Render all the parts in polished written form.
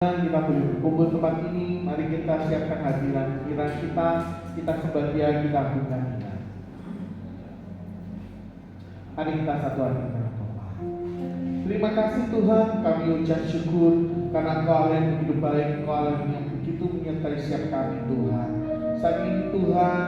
Kita boleh berkumpul tempat ini, mari kita siapkan hadiran kita sebagian kita bukan kita. Mari kita satu hati kita berdoa. Terima kasih Tuhan, kami ucap syukur karena Engkau Allah yang begitu baik, Engkau Allah yang begitu menyertai setiap kami Tuhan. Saat ini Tuhan,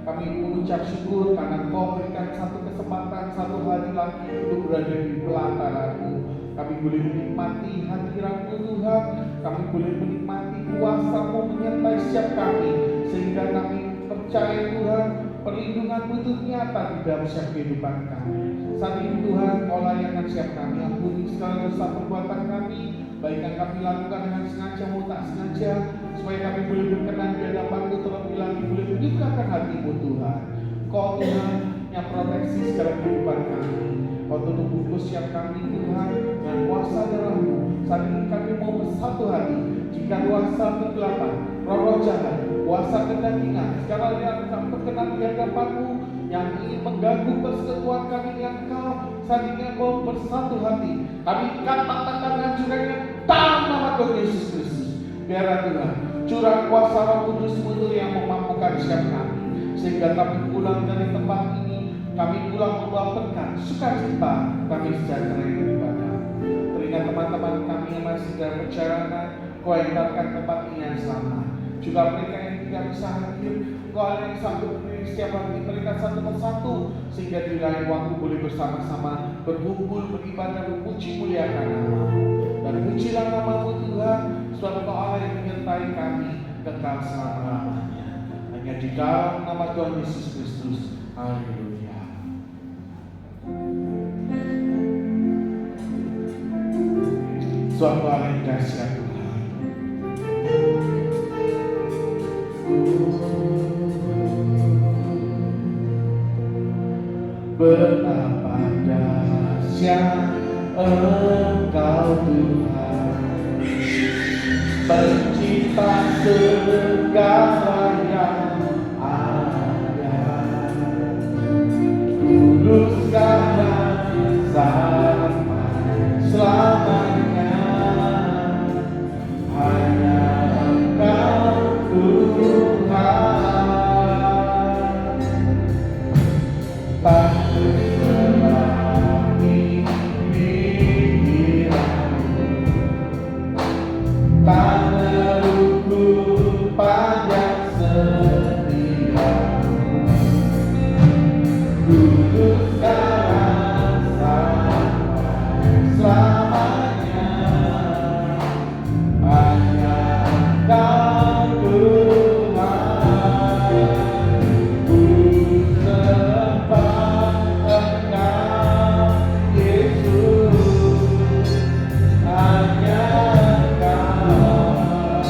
kami mengucap syukur karena Engkau berikan satu kesempatan, satu hari lagi untuk berada di pelataran-Mu. Kami boleh menikmati hadirat-Mu Tuhan, kami boleh menikmati kuasa-Mu menyertai setiap kami, sehingga kami percaya Tuhan, perlindungan-Mu itu nyata di dalam setiap kehidupan kami. Saat ini Tuhan, Kau layankan setiap kami, ampuni segala dosa perbuatan kami, baik yang kami lakukan dengan sengaja maupun tak sengaja, supaya kami boleh berkenan di hadapan-Mu, terlebih lagi boleh menyukakan hati-Mu Tuhan. Kau Tuhan yang proteksi segala kehidupan kami. Kau tutup bungkus setiap kami Tuhan dengan kuasa darah-Mu. Saat ini kami mau bersatu hati. Jika kuasa kegelapan, roh jahat, kuasa kedagingan, segala yang tak berkenan di hadapan-Mu yang ingin mengganggu persekutuan kami dengan Kau, saat ini mau bersatu hati. Kami katakan hancurkannya dalam nama Tuhan Yesus Kristus. Biar Tuhan curah kuasa Roh Kudus-Mu itu yang memampukan setiap kami, sehingga kami pulang dari tempat ini. Kami pulang membawa berkat, sukacita, kami sejahtera daripada. Teringat teman-teman kami yang masih dalam perjalanan, Kau hindarkan tempat ini yang selamat. Juga mereka yang tidak bisa hadir, Kau ada yang sanggup berdiri setiap hari mereka satu persatu, sehingga di lain waktu boleh bersama-sama berkumpul, beribadah, memuji muliakan nama-Mu. Dan pujilah nama-Mu Tuhan, sebab Kau Allah yang menyertai kami kekal selama-lamanya. Hanya di dalam nama Tuhan Yesus Kristus. Haleluya. Suatu hari yang dahsyat Tuhan. Betapa dahsyat Engkau Tuhan, pencipta segala yang ada, tulus karena sampai selamanya. Hanya Engkau Tuhan, tak terselangi pikiranmu, tak terukur panjang setiamu, tulus sekarang sampai selamanya. Hanya Engkau Tuhan, ku sembah Engkau Yesus. Hanya Engkau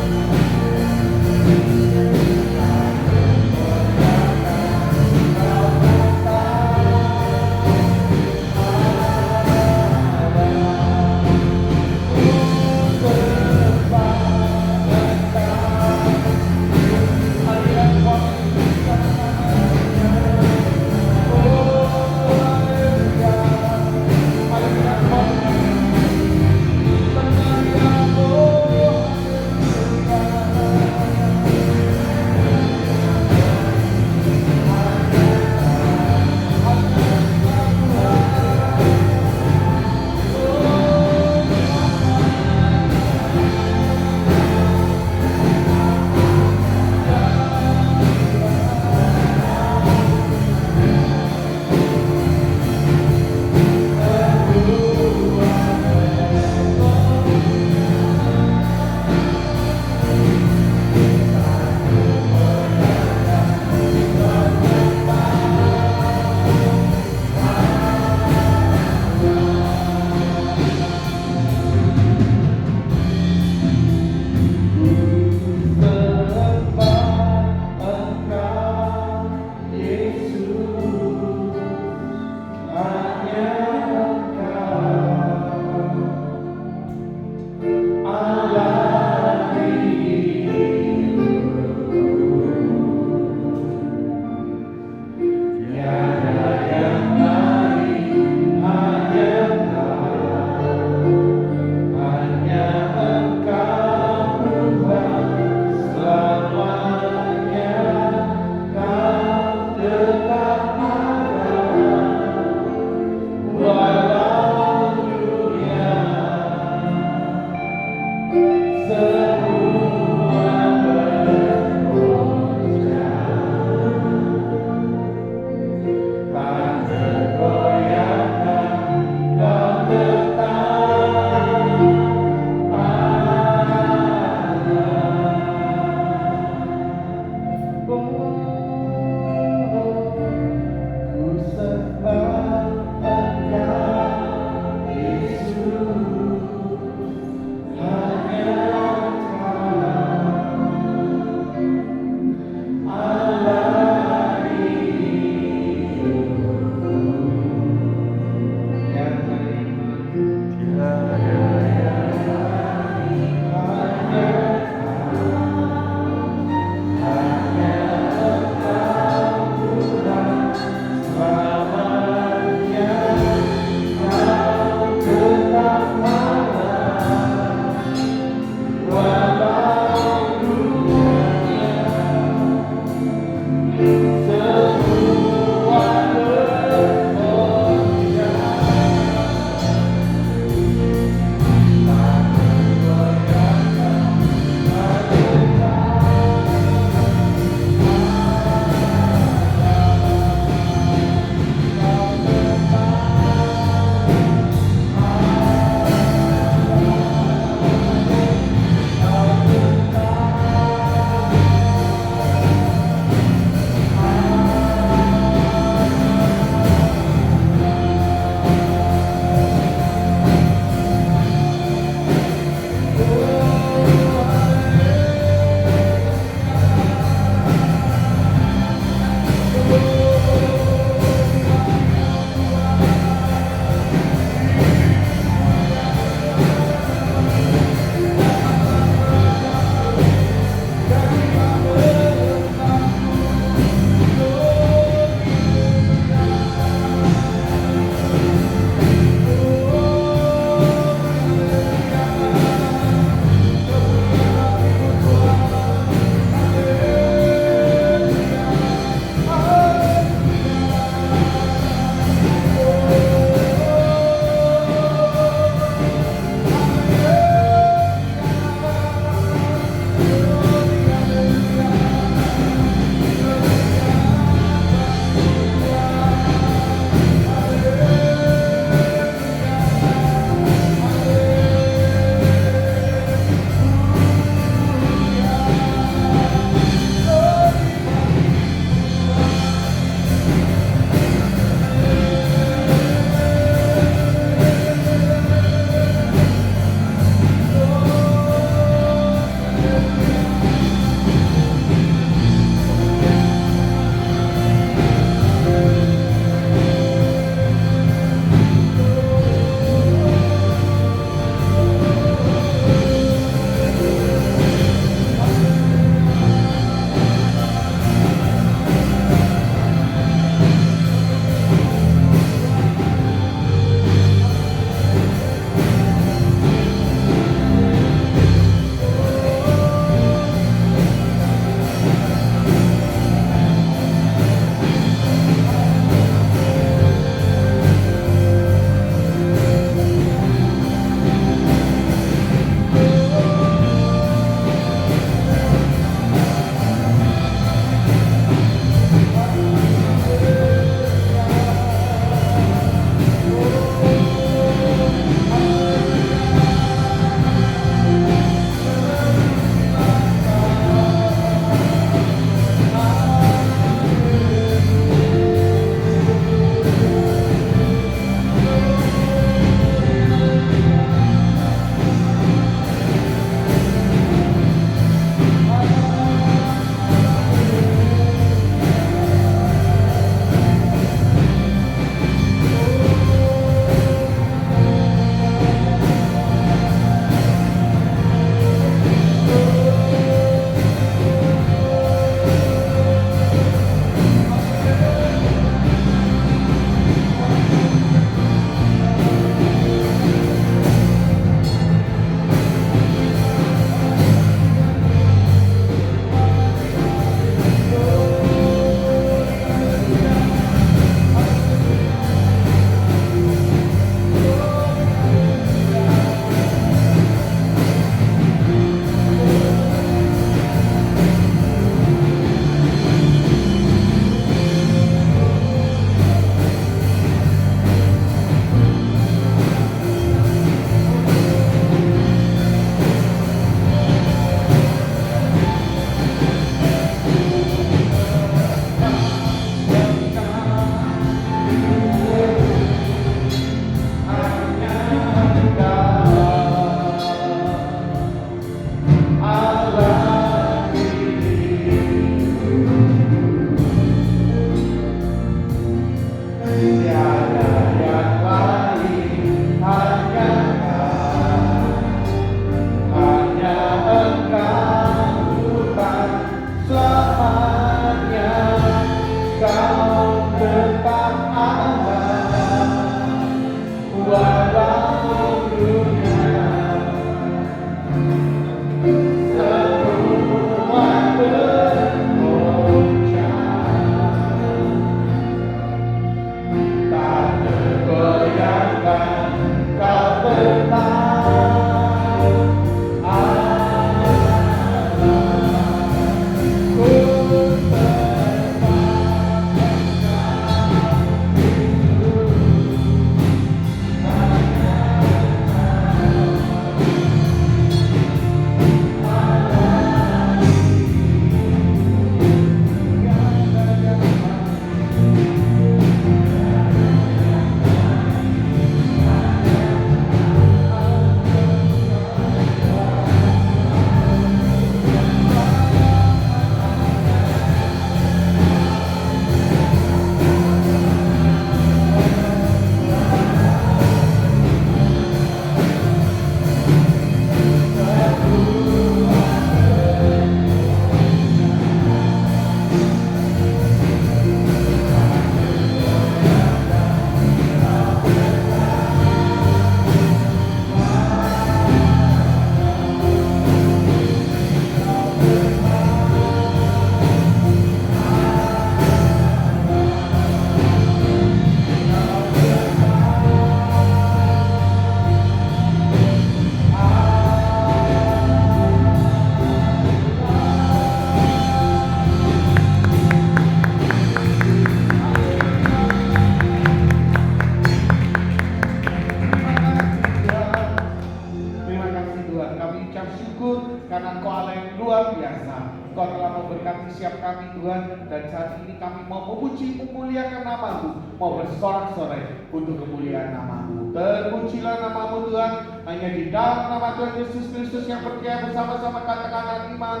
yang luar biasa. Kau telah memberkati setiap kami Tuhan, dan saat ini kami mau memuji memuliakan nama-Mu, mau bersorak-sorai untuk kemuliaan nama-Mu. Terpujilah nama-Mu Tuhan, hanya di dalam nama Tuhan Yesus Kristus yang percaya bersama-sama katakan iman.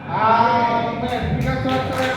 Amin. Berikan sorak-sorai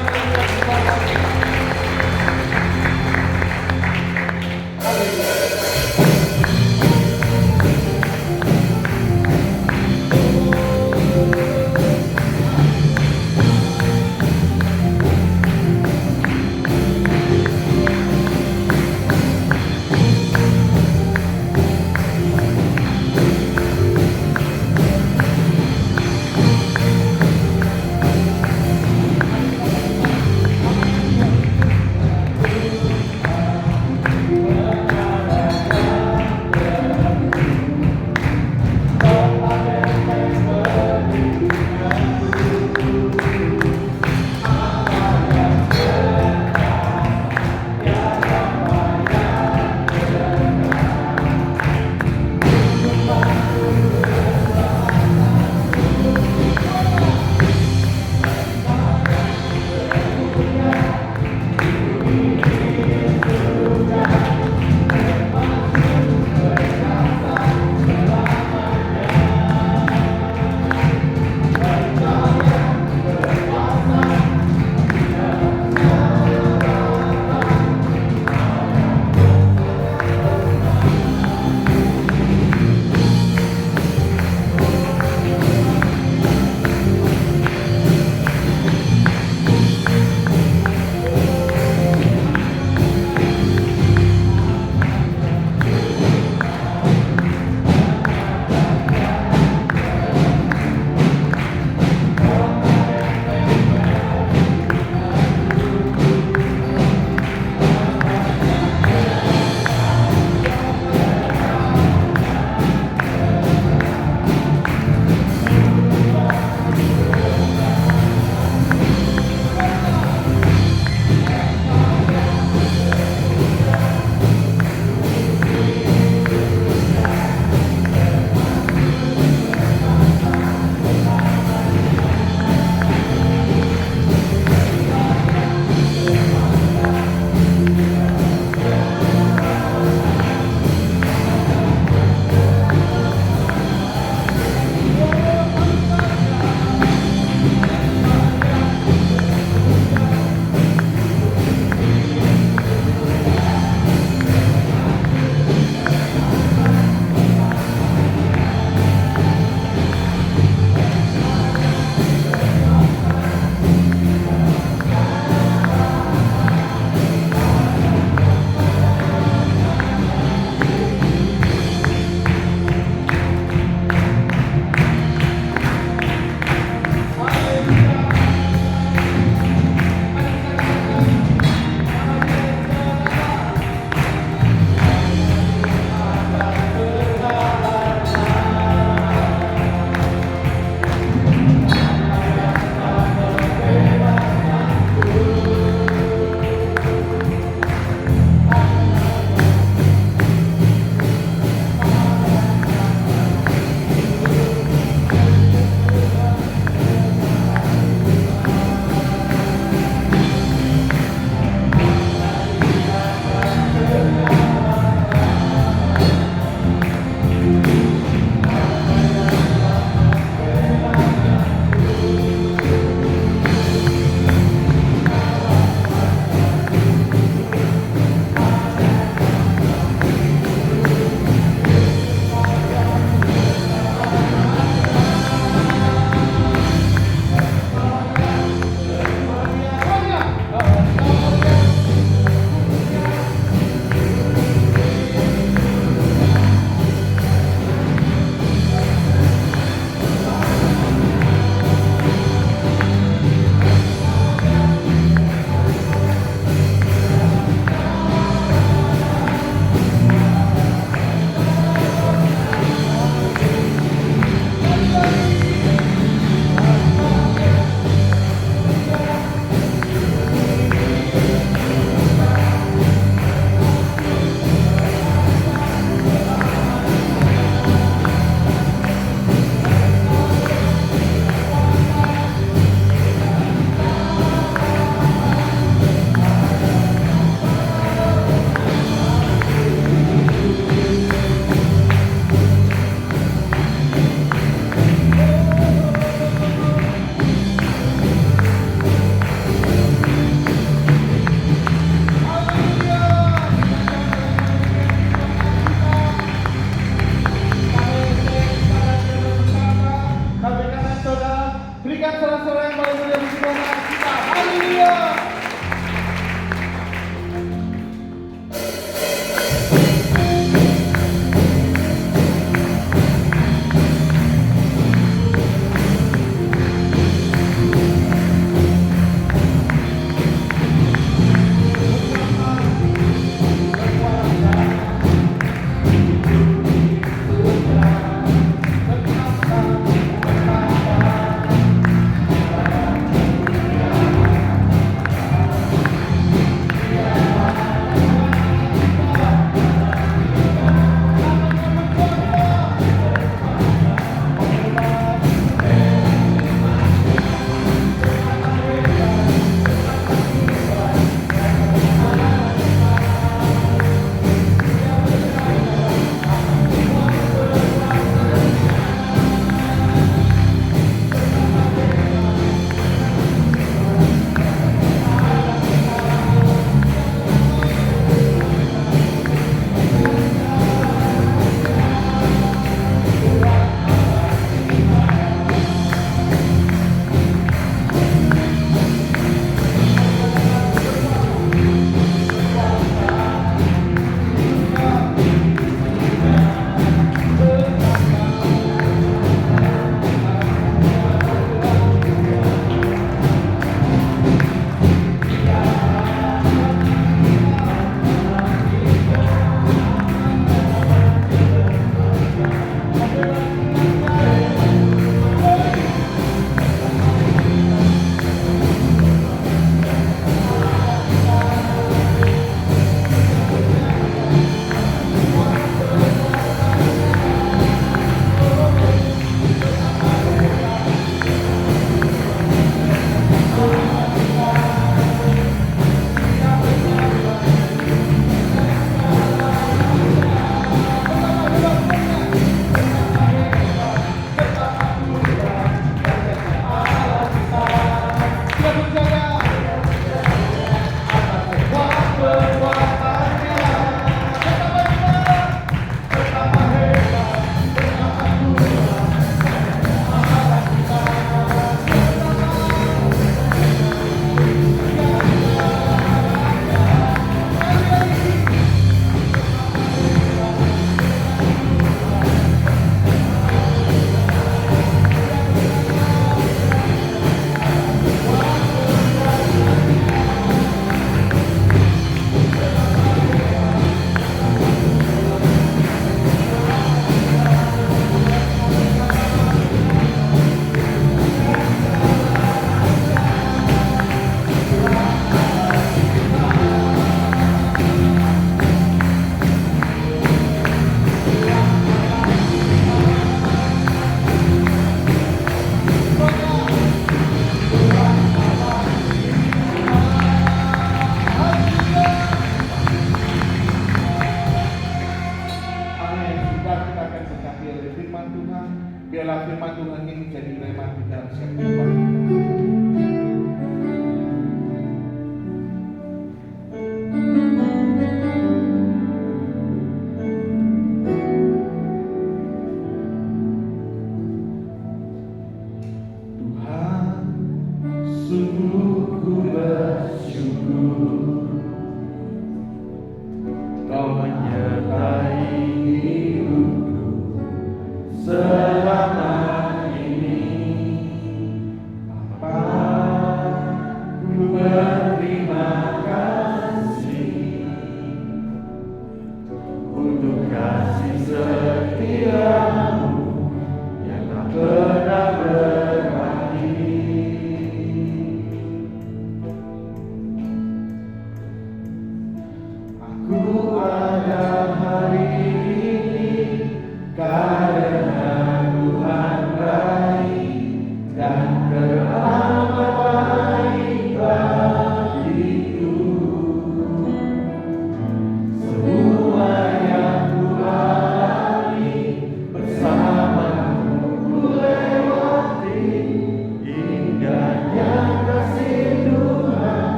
Berikan sorak-sorak yang paling mulia bagi Tuhan Allah kita. Haleluya.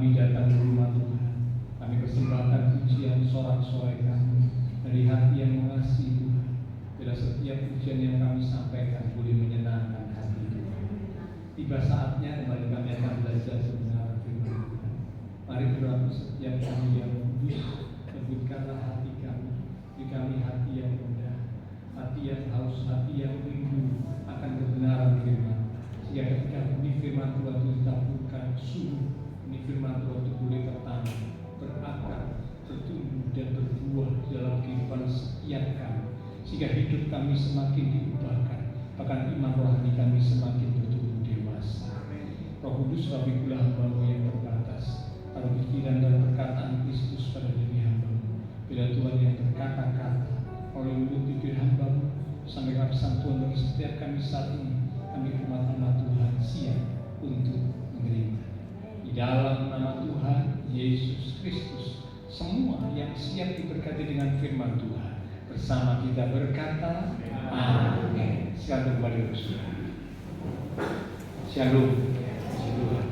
kami datang ke rumah Tuhan, kami persembahkan pujian sorak-sorai kami dari hati yang mengasihi Tuhan. Bila setiap pujian yang kami sampaikan boleh menyenangkan hati Tuhan. Tiba saatnya kembali kami akan belajar sebenarnya firman Tuhan. Mari berlaku setiap kami yang kudus, lembutkanlah hati kami. Beri kami hati yang rendah, hati yang haus, hati yang rindu akan kebenaran firman. Sehingga ketika bunyi firman Tuhan itu ditaburkan sungguh, bunyi firman Tuhan itu boleh tertanam, berakar, bertumbuh dan berbuah dalam kehidupan setiap kami. Sehingga hidup kami semakin diubahkan, bahkan iman rohani kami semakin bertumbuh dewasa. Roh Kudus, rapikanlah hamba-Mu yang terbatas, taruh pikiran dan perkataan Kristus pada diri hamba-Mu. Bila Tuhan yang berkata-kata oleh mulut bibir hamba-Mu, sampaikan pesan Tuhan bagi setiap kami saat ini. Kami umat-umat Tuhan siap untuk menerima. Di dalam nama Tuhan Yesus Kristus, semua yang siap diberkati dengan firman Tuhan, bersama kita berkata, amin. Shalom kembali bersyukur. Shalom. Tuhan.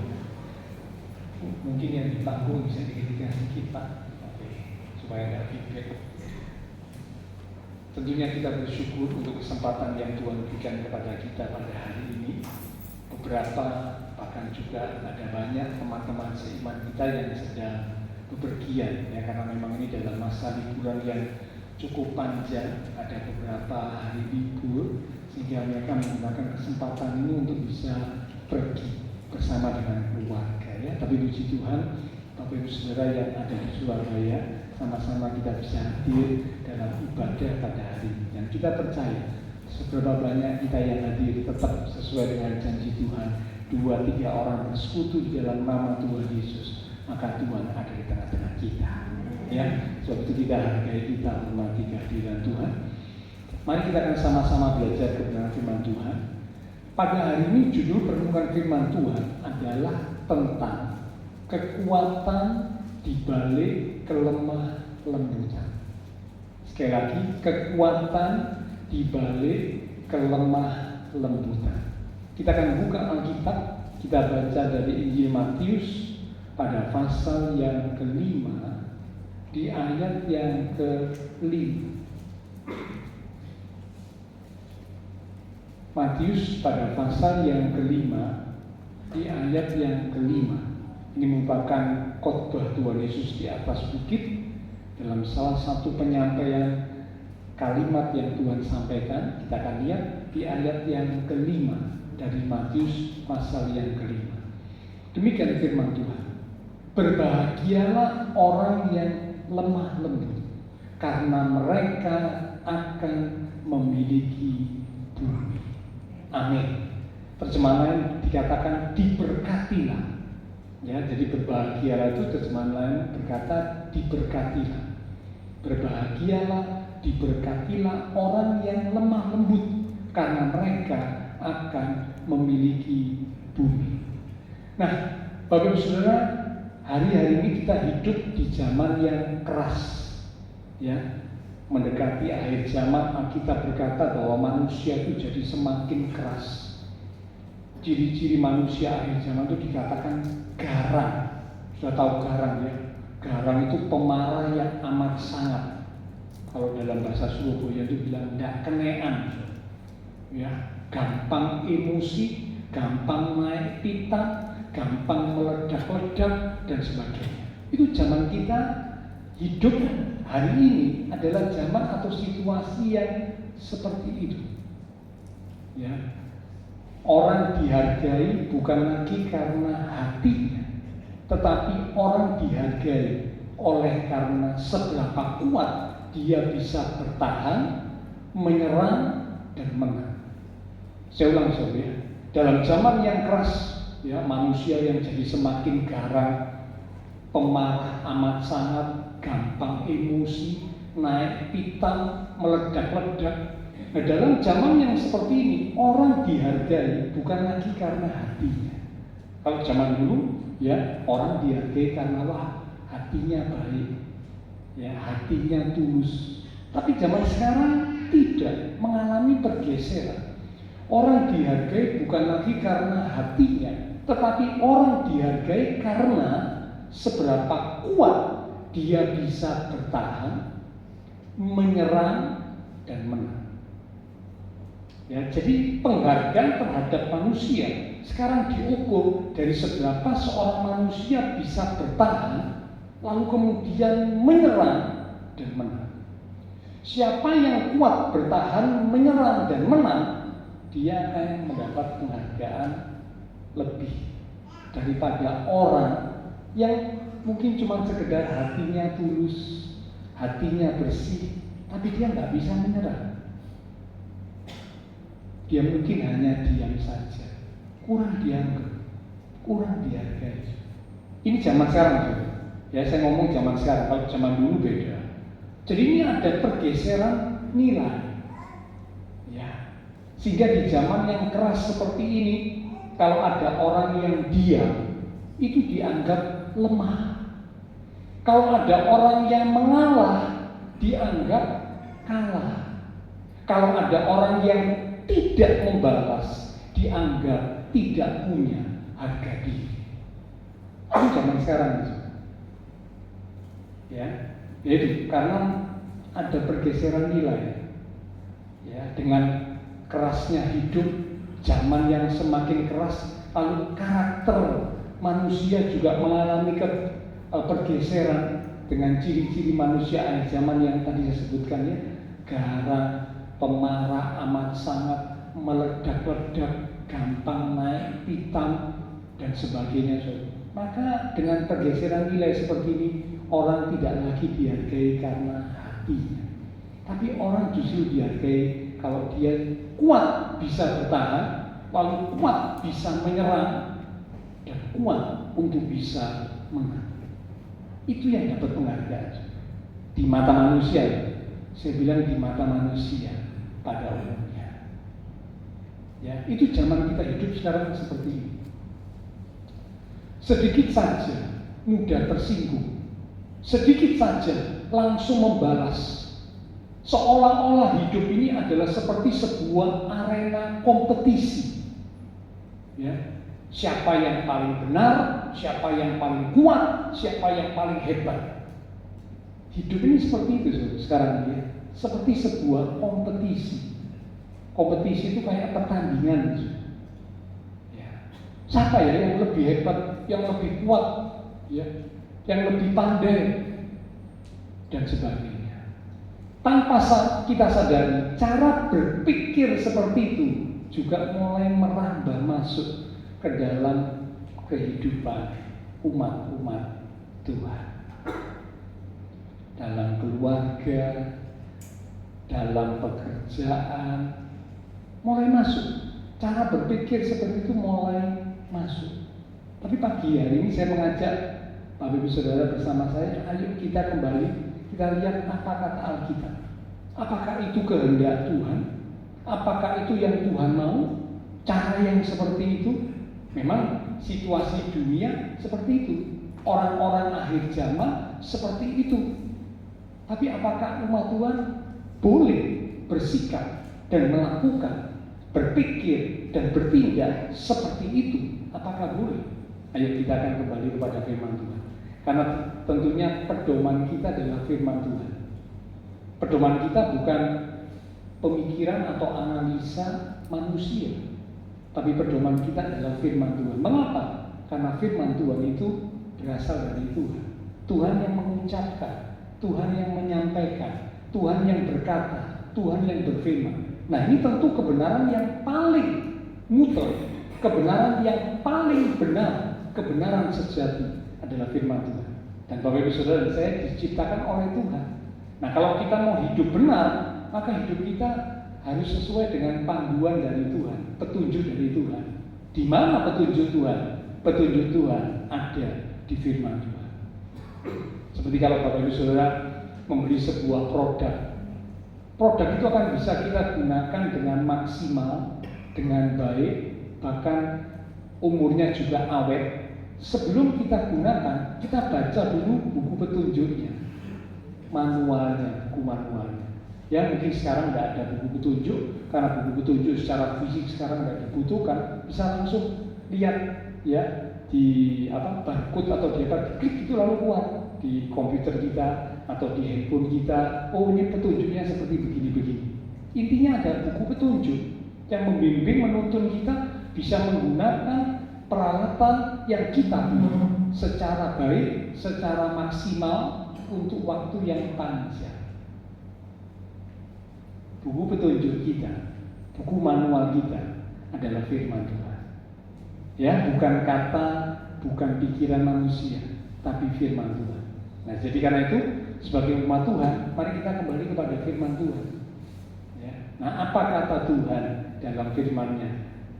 Mungkin yang di panggung bisa dikasih sedikit Pak, supaya ada feedback. Tentunya kita bersyukur untuk kesempatan yang Tuhan berikan kepada kita pada hari ini. Beberapa, bahkan juga ada banyak teman-teman seiman kita yang sedang bepergian, ya, karena memang ini dalam masa liburan yang cukup panjang. Ada beberapa hari libur, sehingga mereka menggunakan kesempatan ini untuk bisa pergi bersama dengan keluarga, ya. Tapi puji Tuhan, Bapak Ibu Saudara yang ada di Surabaya, sama-sama kita bisa hadir dalam ibadah pada hari ini. Dan kita percaya seberapa banyak kita yang hadir tetap sesuai dengan janji Tuhan. 2-3 orang bersekutu di dalam nama Tuhan Yesus, maka Tuhan ada di tengah-tengah kita. Ya, sebab itu kita hargai, kita hormati kehadiran Tuhan. Mari kita akan sama-sama belajar kebenaran firman Tuhan. Pada hari ini judul perenungan firman Tuhan adalah tentang kekuatan di balik kelemah lembutan. Sekali lagi, kekuatan di balik kelemah lembutan. Kita akan buka Alkitab, kita baca dari Injil Matius pada pasal yang ke-5 di ayat yang ke-5. Matius pada pasal yang ke-5 di ayat yang ke-5. Ini merupakan khotbah Tuhan Yesus di atas bukit. Dalam salah satu penyampaian kalimat yang Tuhan sampaikan, kita akan lihat di ayat yang ke-5 dari Matius pasal yang ke-5. Demikian firman Tuhan. Berbahagialah orang yang lemah lembut, karena mereka akan memiliki bumi. Amin. Terjemahan lain dikatakan diberkatilah. Ya, jadi berbahagialah itu terjemahan lain berkata diberkatilah. Berbahagialah, diberkatilah orang yang lemah lembut, karena mereka akan memiliki bumi. Nah, Bapak Ibu Saudara, hari-hari ini kita hidup di zaman yang keras, ya. Mendekati akhir zaman, Alkitab berkata bahwa manusia itu jadi semakin keras. Ciri-ciri manusia akhir zaman itu dikatakan garang. Sudah tahu garang, ya? Garang itu pemarah yang amat sangat. Kalau dalam bahasa Surabaya itu bilang tidak kenean, ya. Gampang emosi, gampang naik pitam, gampang meledak-ledak dan sebagainya. Itu zaman kita hidup hari ini adalah zaman atau situasi yang seperti itu. Ya. Orang dihargai bukan lagi karena hatinya, tetapi orang dihargai oleh karena seberapa kuat dia bisa bertahan, menyerang dan menang. Saya ulang ya. Dalam zaman yang keras, ya, manusia yang jadi semakin garang, pemarah amat sangat, gampang emosi, naik pitam, meledak-ledak. Nah, dalam zaman yang seperti ini, orang dihargai bukan lagi karena hatinya. Kalau zaman dulu, ya, orang dihargai karena wah, hatinya baik, ya, hatinya tulus. Tapi zaman sekarang tidak, mengalami pergeseran. Orang dihargai bukan lagi karena hatinya, tetapi orang dihargai karena seberapa kuat dia bisa bertahan, menyerang, dan menang. Ya, jadi penghargaan terhadap manusia sekarang diukur dari seberapa seorang manusia bisa bertahan, lalu kemudian menyerang dan menang. Siapa yang kuat bertahan, menyerang, dan menang, dia akan mendapat penghargaan lebih daripada orang yang mungkin cuma sekedar hatinya tulus, hatinya bersih, tapi dia nggak bisa menyerang. Dia mungkin hanya diam saja, kurang dianggap, kurang dihargai. Ini zaman sekarang juga. Ya, saya ngomong zaman sekarang, kalau zaman dulu beda. Jadi ini ada pergeseran nilai. Ya. Sehingga di zaman yang keras seperti ini, kalau ada orang yang diam, itu dianggap lemah. Kalau ada orang yang mengalah, dianggap kalah. Kalau ada orang yang tidak membalas, dianggap tidak punya harga diri. Itu zaman sekarang. Ya, jadi karena ada pergeseran nilai. Ya, dengan kerasnya hidup, zaman yang semakin keras, lalu karakter manusia juga mengalami pergeseran dengan ciri-ciri manusia akhir zaman yang tadi saya sebutkan, ya, garang, pemarah, amat sangat, meledak-ledak, gampang naik pitam, dan sebagainya. Maka dengan pergeseran nilai seperti ini, orang tidak lagi dihargai karena hatinya, tapi orang justru dihargai kalau dia kuat bisa bertahan, lalu kuat bisa menyerang, dan kuat untuk bisa menang. Itu yang dapat penghargaan di mata manusia. Saya bilang di mata manusia pada umumnya. Ya, itu zaman kita hidup sekarang seperti ini. Sedikit saja mudah tersinggung, sedikit saja langsung membalas. Seolah-olah hidup ini adalah seperti sebuah arena kompetisi. Ya, siapa yang paling benar, siapa yang paling kuat, siapa yang paling hebat. Hidup ini seperti itu sekarang ini, seperti sebuah kompetisi. Kompetisi itu kayak pertandingan. Ya. Siapa ya yang lebih hebat, yang lebih kuat, ya, yang lebih pandai, dan sebagainya. Tanpa kita sadari, cara berpikir seperti itu juga mulai merambah masuk ke dalam kehidupan umat-umat Tuhan. Dalam keluarga, dalam pekerjaan, mulai masuk. Cara berpikir seperti itu mulai masuk. Tapi pagi hari ini saya mengajak Bapak Ibu Saudara bersama saya, ayo kita kembali, kita lihat apa kata Alkitab. Apakah itu kehendak Tuhan? Apakah itu yang Tuhan mau? Cara yang seperti itu? Memang situasi dunia seperti itu. Orang-orang akhir zaman seperti itu. Tapi apakah umat Tuhan boleh bersikap dan melakukan, berpikir dan bertindak seperti itu? Apakah boleh? Ayo kita akan kembali kepada firman Tuhan. Karena tentunya pedoman kita adalah firman Tuhan. Pedoman kita bukan pemikiran atau analisa manusia, tapi pedoman kita adalah firman Tuhan. Mengapa? Karena firman Tuhan itu berasal dari Tuhan. Tuhan yang mengucapkan, Tuhan yang menyampaikan, Tuhan yang berkata, Tuhan yang berfirman. Nah, ini tentu kebenaran yang paling mutlak, kebenaran yang paling benar, kebenaran sejati adalah firman Tuhan. Dan Bapak Ibu Saudara, saya diciptakan oleh Tuhan. Nah, kalau kita mau hidup benar, maka hidup kita harus sesuai dengan panduan dari Tuhan, petunjuk dari Tuhan. Di mana petunjuk Tuhan? Petunjuk Tuhan ada di firman Tuhan. Seperti kalau Bapak Ibu Saudara membeli sebuah produk, produk itu akan bisa kita gunakan dengan maksimal, dengan baik, bahkan umurnya juga awet. Sebelum kita gunakan, kita baca dulu buku petunjuknya, manualnya, buku manualnya. Ya, mungkin sekarang nggak ada buku petunjuk, karena buku petunjuk secara fisik sekarang nggak dibutuhkan, bisa langsung lihat, ya, barcode atau di klik itu lalu kuat di komputer kita atau di handphone kita. Oh, ini petunjuknya seperti begini-begini. Intinya ada buku petunjuk yang membimbing, menuntun kita bisa menggunakan peralatan yang kita punya secara baik, secara maksimal untuk waktu yang panjang. Buku petunjuk kita, buku manual kita adalah firman Tuhan. Ya, bukan kata, bukan pikiran manusia, tapi firman Tuhan. Nah, jadi karena itu sebagai umat Tuhan, mari kita kembali kepada firman Tuhan. Ya. Nah, apa kata Tuhan dalam firman-Nya?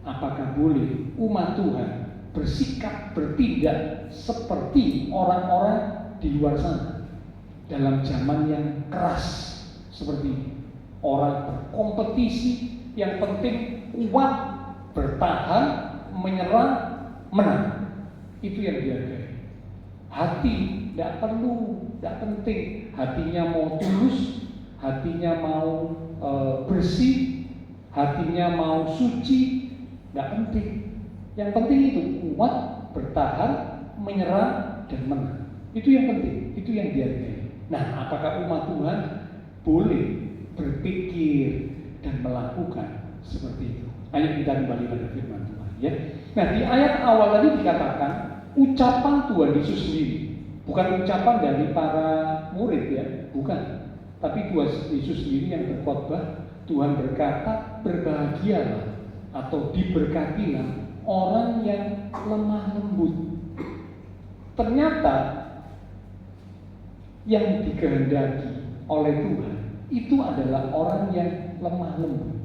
Apakah boleh umat Tuhan bersikap, bertindak seperti orang-orang di luar sana dalam zaman yang keras seperti ini? Orang berkompetisi, yang penting kuat, bertahan, menyerang, menang. Itu yang dihargai. Hati tidak perlu, tidak penting. Hatinya mau tulus, hatinya mau bersih, hatinya mau suci, tidak penting. Yang penting itu kuat, bertahan, menyerang, dan menang. Itu yang penting, itu yang dihargai. Nah, apakah umat Tuhan boleh berpikir dan melakukan seperti itu? Ayo kita kembali pada firman Tuhan, ya. Nah, di ayat awal tadi dikatakan ucapan Tuhan Yesus sendiri, bukan ucapan dari para murid, ya, bukan. Tapi Tuhan Yesus sendiri yang berkhotbah. Tuhan berkata, berbahagialah atau diberkatilah orang yang lemah lembut. Ternyata yang dikehendaki oleh Tuhan itu adalah orang yang lemah lembut.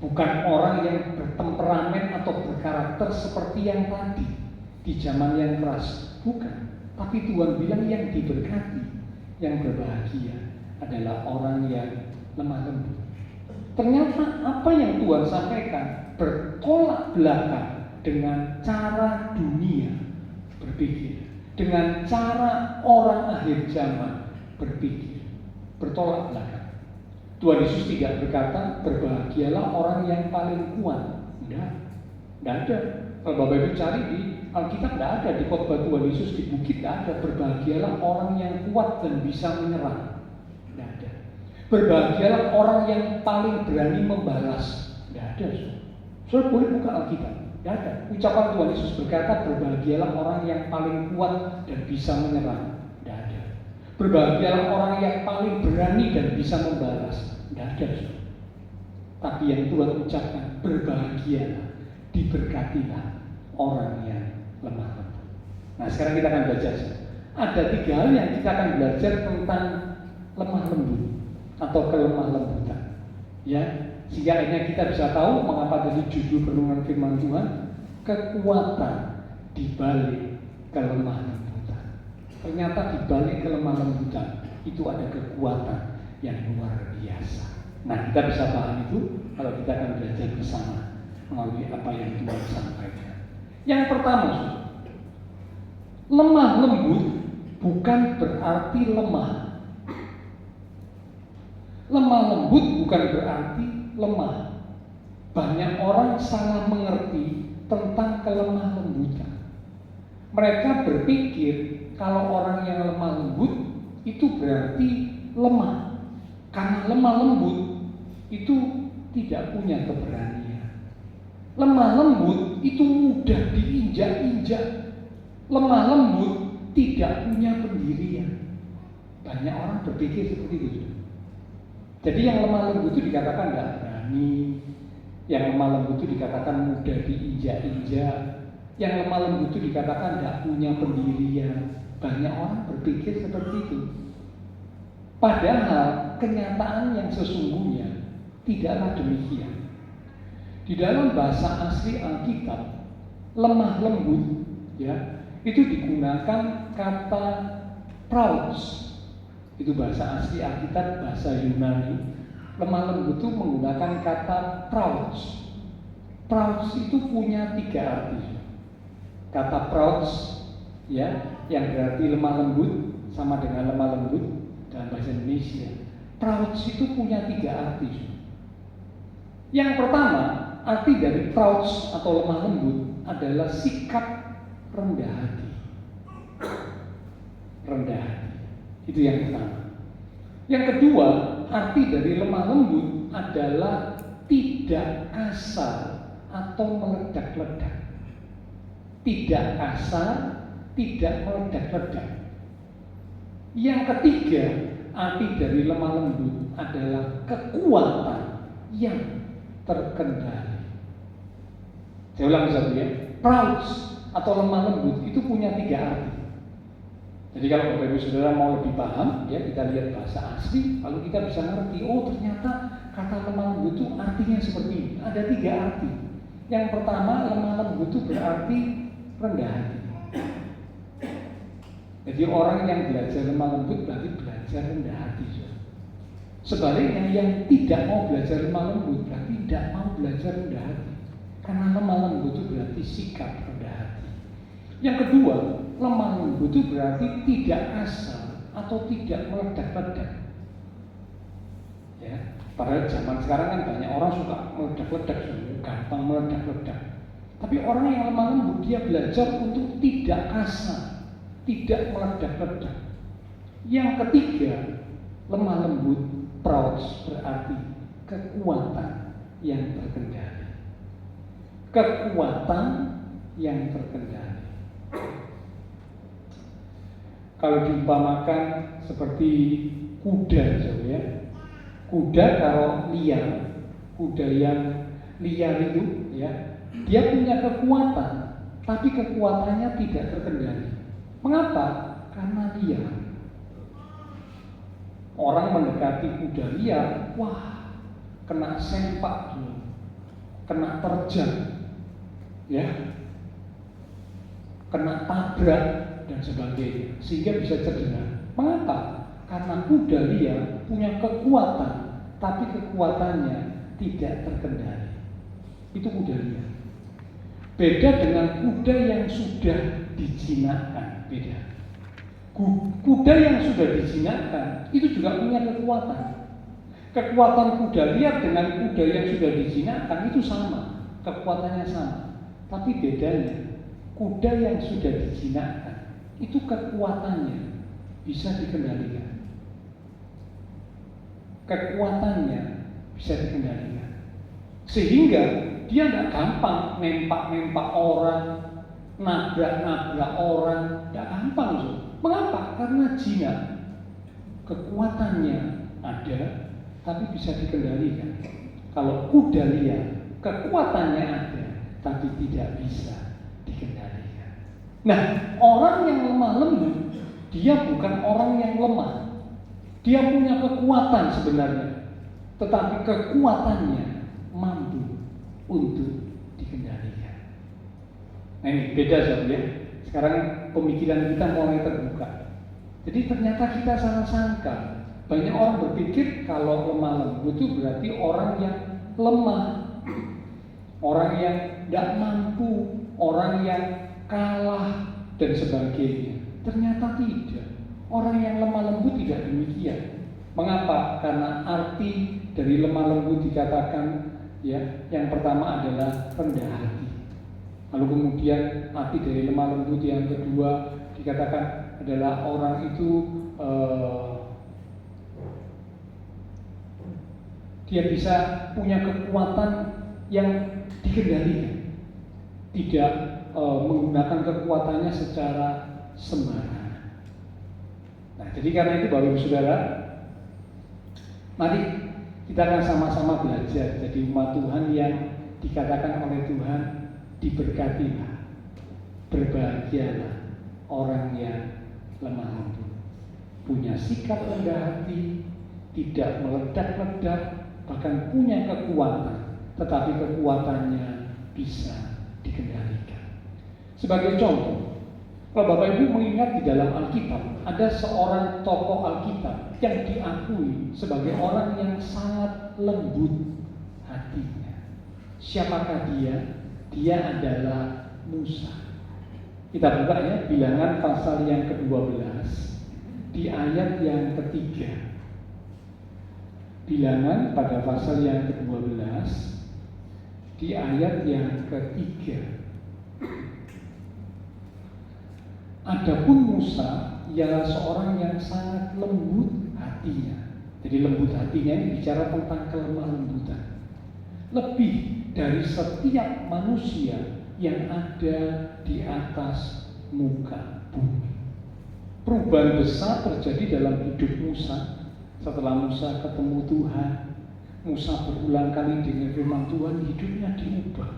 Bukan orang yang bertemperamen atau berkarakter seperti yang tadi di zaman yang keras. Bukan. Tapi Tuhan bilang yang diberkati, yang berbahagia adalah orang yang lemah lembut. Ternyata apa yang Tuhan sampaikan bertolak belakang dengan cara dunia berpikir, dengan cara orang akhir zaman berpikir. Bertolak belakang. Tuhan Yesus tidak berkata berbahagialah orang yang paling kuat. Tidak ada. Kalau Bapak Ibu cari di Alkitab tidak ada, di khotbah Tuhan Yesus di bukit tidak ada berbahagialah orang yang kuat dan bisa menyerang. Tidak ada. Berbahagialah orang yang paling berani membalas. Tidak ada. Saudara boleh buka Alkitab. Tidak ada. Ucapan Tuhan Yesus berkata berbahagialah orang yang paling kuat dan bisa menyerang. Tidak ada. Berbahagialah orang yang paling berani dan bisa membalas. Tidak ada. Tapi yang Tuhan ucapkan berbahagialah, diberkatilah orang yang lemah lembut. Nah, sekarang kita akan belajar. Ada 3 hal yang kita akan belajar tentang lemah lembut atau kelemah lembutan. Ya, sehingga akhirnya kita bisa tahu mengapa tadi judul renungan firman Tuhan kekuatan di balik kelemah lembutan. Ternyata di balik kelemah lembutan itu ada kekuatan yang luar biasa. Nah, kita bisa paham itu kalau kita akan belajar bersama melalui apa yang Tuhan sampaikan. Yang pertama, lemah lembut bukan berarti lemah. Lemah lembut bukan berarti lemah. Banyak orang salah mengerti tentang kelemah lembutan. Mereka berpikir kalau orang yang lemah lembut itu berarti lemah. Karena lemah lembut itu tidak punya keberanian. Lemah lembut itu mudah diinjak-injak. Lemah lembut tidak punya pendirian. Banyak orang berpikir seperti itu. Jadi yang lemah lembut itu dikatakan tidak berani. Yang lemah lembut itu dikatakan mudah diinjak-injak. Yang lemah lembut itu dikatakan tidak punya pendirian. Banyak orang berpikir seperti itu. Padahal kenyataan yang sesungguhnya tidaklah demikian. Di dalam bahasa asli Alkitab, lemah lembut, ya, itu digunakan kata praus. Itu bahasa asli Alkitab, bahasa Yunani. Lemah lembut itu menggunakan kata praus. Praus itu punya 3 arti. Kata praus, ya, yang berarti lemah lembut sama dengan lemah lembut dalam bahasa Indonesia. Praus itu punya 3 arti. Yang pertama, arti dari praus atau lemah lembut adalah sikap rendah hati. Rendah hati. Itu yang pertama. Yang kedua, arti dari lemah lembut adalah tidak kasar atau meledak-ledak. Tidak kasar, tidak meledak-ledak. Yang ketiga, arti dari lemah lembut adalah kekuatan yang terkendali. Saya ulang satu ya. Proud atau lemah lembut itu punya 3 arti. Jadi kalau Bapak Ibu Saudara mau lebih paham, ya kita lihat bahasa asli, lalu kita bisa ngerti, oh ternyata kata lemah lembut itu artinya seperti ini. Ada 3 arti. Yang pertama, lemah lembut itu berarti rendah hati. Jadi orang yang belajar lemah lembut berarti belajar rendah hati. Sebaliknya yang tidak mau belajar lemah lembut berarti tidak mau belajar rendah hati. Karena lemah lembut itu berarti sikap rendah hati. Yang kedua, lemah lembut itu berarti tidak kasar atau tidak meledak-ledak. Ya, pada zaman sekarang kan banyak orang suka meledak-ledak, gampang meledak-ledak. Tapi orang yang lemah lembut dia belajar untuk tidak kasar, tidak meledak-ledak. Yang ketiga, lemah lembut, proud berarti kekuatan yang terkendali. Kekuatan yang terkendali. Kalau diumpamakan seperti kuda, ya. Kuda kalau liar, kuda yang liar itu, ya, dia punya kekuatan, tapi kekuatannya tidak terkendali. Mengapa? Karena liar. Orang mendekati kuda liar, wah, kena sempak dulu, kena terjang, ya, kena tabrak dan sebagainya, sehingga bisa cedera. Mengapa? Karena kuda liar punya kekuatan, tapi kekuatannya tidak terkendali. Itu kuda liar. Beda dengan kuda yang sudah dijinakkan, beda. Kuda yang sudah dijinakkan itu juga punya kekuatan. Kekuatan kuda liar dengan kuda yang sudah dijinakkan itu sama, kekuatannya sama. Tapi bedanya, kuda yang sudah dijinakkan itu kekuatannya bisa dikendalikan. Kekuatannya bisa dikendalikan. Sehingga dia tidak gampang nempak-nempak orang, nabrak-nabrak orang, tidak gampang. Mengapa? Karena jinak. Kekuatannya ada, tapi bisa dikendalikan. Kalau kuda liar, kekuatannya ada, tapi tidak bisa dikendalikan. Nah, orang yang lemah lembut, dia bukan orang yang lemah. Dia punya kekuatan sebenarnya, tetapi kekuatannya mampu untuk dikendalikan. Nah ini beda saja. Sekarang pemikiran kita mulai terbuka. Jadi ternyata kita salah sangka. Banyak orang berpikir kalau lemah lembut itu berarti orang yang lemah, orang yang tidak mampu, orang yang kalah dan sebagainya. Ternyata tidak. Orang yang lemah lembut tidak demikian. Mengapa? Karena arti dari lemah lembut dikatakan, ya, yang pertama adalah rendah hati. Lalu kemudian arti dari lemah lembut yang kedua dikatakan adalah orang itu dia bisa punya kekuatan yang dikendalikan, tidak menggunakan kekuatannya secara sembarangan. Nah, jadi karena itu Bapak Ibu Saudara, mari kita akan sama-sama belajar jadi umat Tuhan yang dikatakan oleh Tuhan, diberkatilah, berbahagialah orang yang lemah lembut, punya sikap rendah hati, tidak meledak-ledak, bahkan punya kekuatan, tetapi kekuatannya bisa dikendalikan. Sebagai contoh, kalau Bapak Ibu mengingat di dalam Alkitab, ada seorang tokoh Alkitab yang diakui sebagai orang yang sangat lembut hatinya. Siapakah dia? Dia adalah Musa. Kita buka ya, Bilangan pasal yang ke-12 di ayat yang ketiga. Bilangan pada pasal yang ke-12 di ayat yang ketiga. Adapun Musa ialah seorang yang sangat lembut hatinya. Jadi lembut hatinya ini bicara tentang kelemah lembutan. Lebih dari setiap manusia yang ada di atas muka bumi. Perubahan besar terjadi dalam hidup Musa. Setelah Musa ketemu Tuhan, Musa berulang kali dengar firman Tuhan, hidupnya diubah.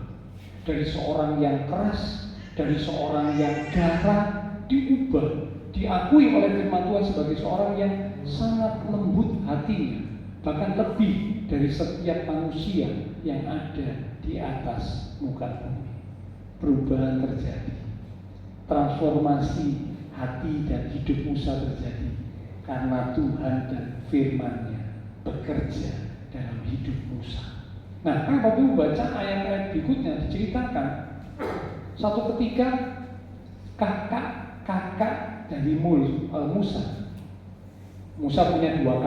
Dari seorang yang keras, dari seorang yang garang, diubah, diakui oleh firman Tuhan sebagai seorang yang sangat lembut hatinya, bahkan lebih dari setiap manusia yang ada di atas muka bumi. Perubahan terjadi, transformasi hati dan hidup Musa terjadi karena Tuhan dan firman-Nya bekerja dalam hidup Musa. Nah, kalau Bapak baca ayat-ayat berikutnya diceritakan satu ketika kakak dari Musa. Musa punya dua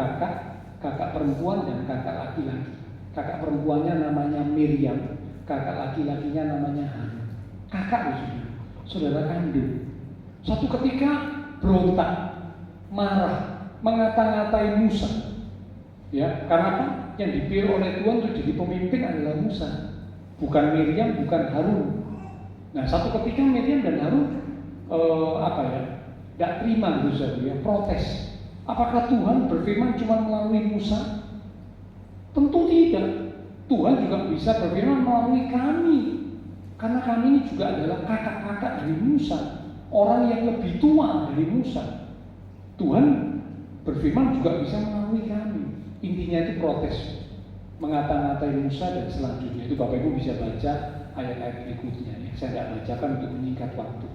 kakak perempuan dan kakak laki-laki. Kakak perempuannya namanya Miriam, kakak laki-lakinya namanya Harun. Kakak saudara kandung. Suatu ketika berontak, marah, mengata-ngatai Musa. Ya, karena apa? Yang dipilih oleh Tuhan untuk jadi pemimpin adalah Musa, bukan Miriam, bukan Harun. Nah, satu ketika Miriam dan Harun nggak terima ya, protes. Apakah Tuhan berfirman cuma melalui Musa? Tentu tidak. Tuhan juga bisa berfirman melalui kami, karena kami ini juga adalah kakak-kakak dari Musa, orang yang lebih tua dari Musa. Tuhan berfirman juga bisa melalui kami. Intinya itu protes, mengata-ngatai Musa, dan selanjutnya itu Bapak Ibu bisa baca ayat-ayat berikutnya ya. Saya tidak bacakan untuk menyingkat waktu.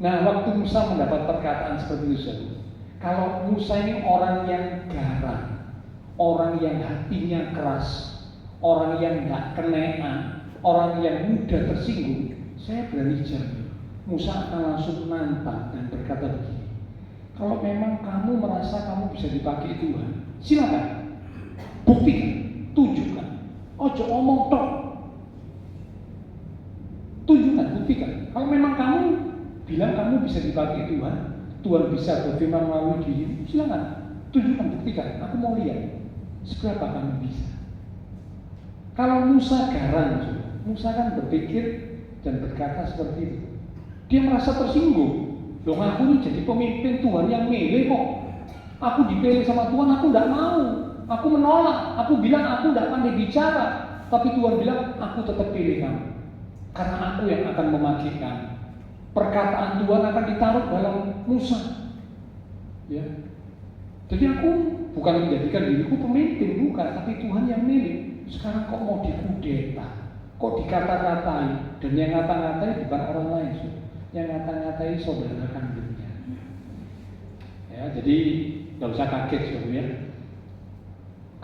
Nah, waktu Musa mendapat perkataan seperti itu, kalau Musa ini orang yang garang, orang yang hatinya keras, orang yang tidak kenean, orang yang mudah tersinggung, saya berani jamin Musa akan langsung nantang dan berkata begini, kalau memang kamu merasa kamu bisa dipakai Tuhan, silakan, buktikan, tunjukkan. Ojo omong tok, tunjukkan, buktikan. Kalau memang kamu bilang kamu bisa dipakai Tuhan, Tuhan bisa berfirman melalui dirimu, silakan, tunjukkan, buktikan. Aku mau lihat seberapa kamu bisa. Kalau Musa garang, Musa kan berpikir dan berkata seperti itu. Dia merasa tersinggung. Loh, aku ini jadi pemimpin, Tuhan yang milih kok. Aku dipilih sama Tuhan, aku tidak mau. Aku menolak, aku bilang aku tidak pandai bicara. Tapi Tuhan bilang, aku tetap pilih kamu, karena aku yang akan memakai kamu. Perkataan Tuhan akan ditaruh dalam Musa. Ya. Jadi aku bukan menjadikan diriku pemimpin, bukan, tapi Tuhan yang milih. Sekarang kok mau dikudeta, kok dikata-katai, dan yang ngata-ngatai bukan orang lain, yang ngata-ngatai saudara kandungnya. Ya, jadi nggak usah kaget ya.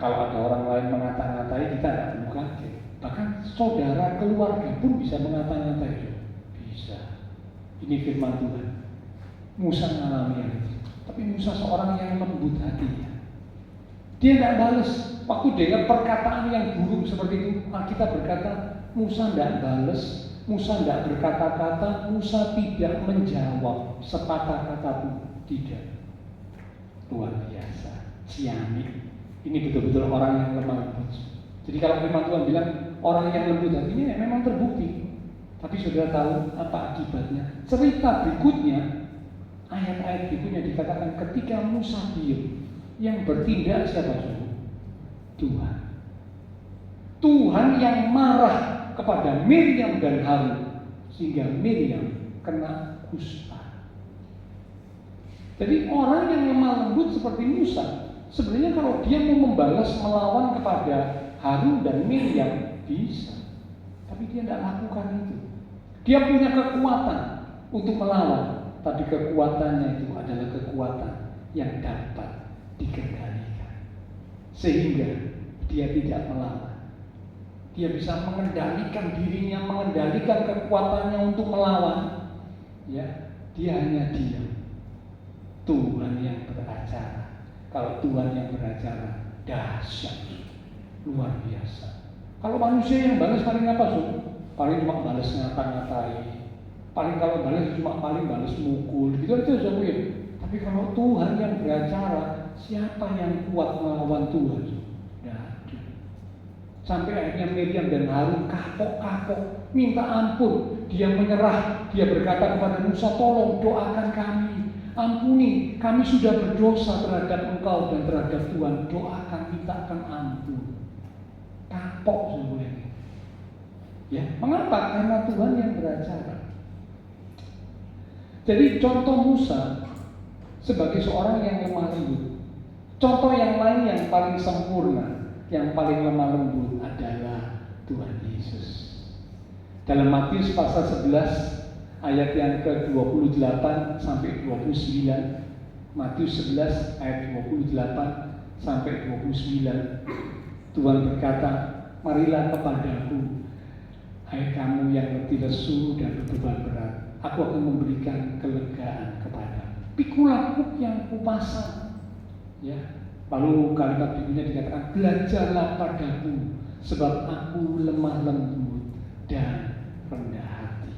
Kalau ada orang lain mengata-ngatai, kita nggak perlu kaget. Bahkan saudara keluarga pun bisa mengata-ngatai. Bisa. Ini firman Tuhan. Musa mengalami hal itu. Tapi Musa seorang yang lembut hatinya. Dia tidak balas. Waktu dengar perkataan yang buruk seperti itu, kita berkata, Musa tidak balas, Musa tidak berkata-kata, Musa tidak menjawab sepatah kata pun. Tidak. Luar biasa. Ciamik. Ini betul-betul orang yang lemah lembut. Jadi kalau firman Tuhan bilang orang yang lembut hatinya, ya memang terbukti. Tapi sudah tahu apa akibatnya. Cerita berikutnya, ayat-ayat berikutnya dikatakan ketika Musa diam, yang bertindak siapa? Tuhan. Tuhan yang marah kepada Miriam dan Harun sehingga Miriam kena kusta. Jadi orang yang lemah lembut seperti Musa, sebenarnya kalau dia mau membalas melawan kepada Harun dan Miriam bisa, tapi dia tidak lakukan itu. Dia punya kekuatan untuk melawan, tapi kekuatannya itu adalah kekuatan yang dapat dikendalikan, sehingga dia tidak melawan. Dia bisa mengendalikan dirinya, mengendalikan kekuatannya untuk melawan. Ya, dia hanya diam. Tuhan yang beracara. Kalau Tuhan yang beracara, dahsyat, luar biasa. Kalau manusia yang balas paling apa, Paling cuma balas ngata-ngatai, Paling kalau balas cuma paling balas mukul, gitu aja saudara. Tapi kalau Tuhan yang beracara, siapa yang kuat melawan Tuhan? Tidak ada. Sampai akhirnya Miriam dan Harun kapok-kapok, minta ampun. Dia menyerah, dia berkata kepada Musa, tolong doakan kami. Ampuni, kami sudah berdosa terhadap engkau dan terhadap Tuhan. Doakan, mintakan ampun. Kapok semuanya. Ya, mengapa? Karena Tuhan yang beracara. Jadi contoh Musa sebagai seorang yang lemah lembut. Contoh yang lain yang paling sempurna, yang paling lemah lembut adalah Tuhan Yesus. Dalam Matius pasal 11 ayat yang ke-28 sampai 29, Matius 11 ayat 28 sampai 29, Tuhan berkata, marilah kepadaku, hai kamu yang letih lesu dan berbeban berat, aku akan memberikan kelegaan kepadamu. Pikulah kuk yang kupasang. Ya. Lalu kalimat berikutnya dikatakan, belajarlah padaku, sebab aku lemah lembut dan rendah hati.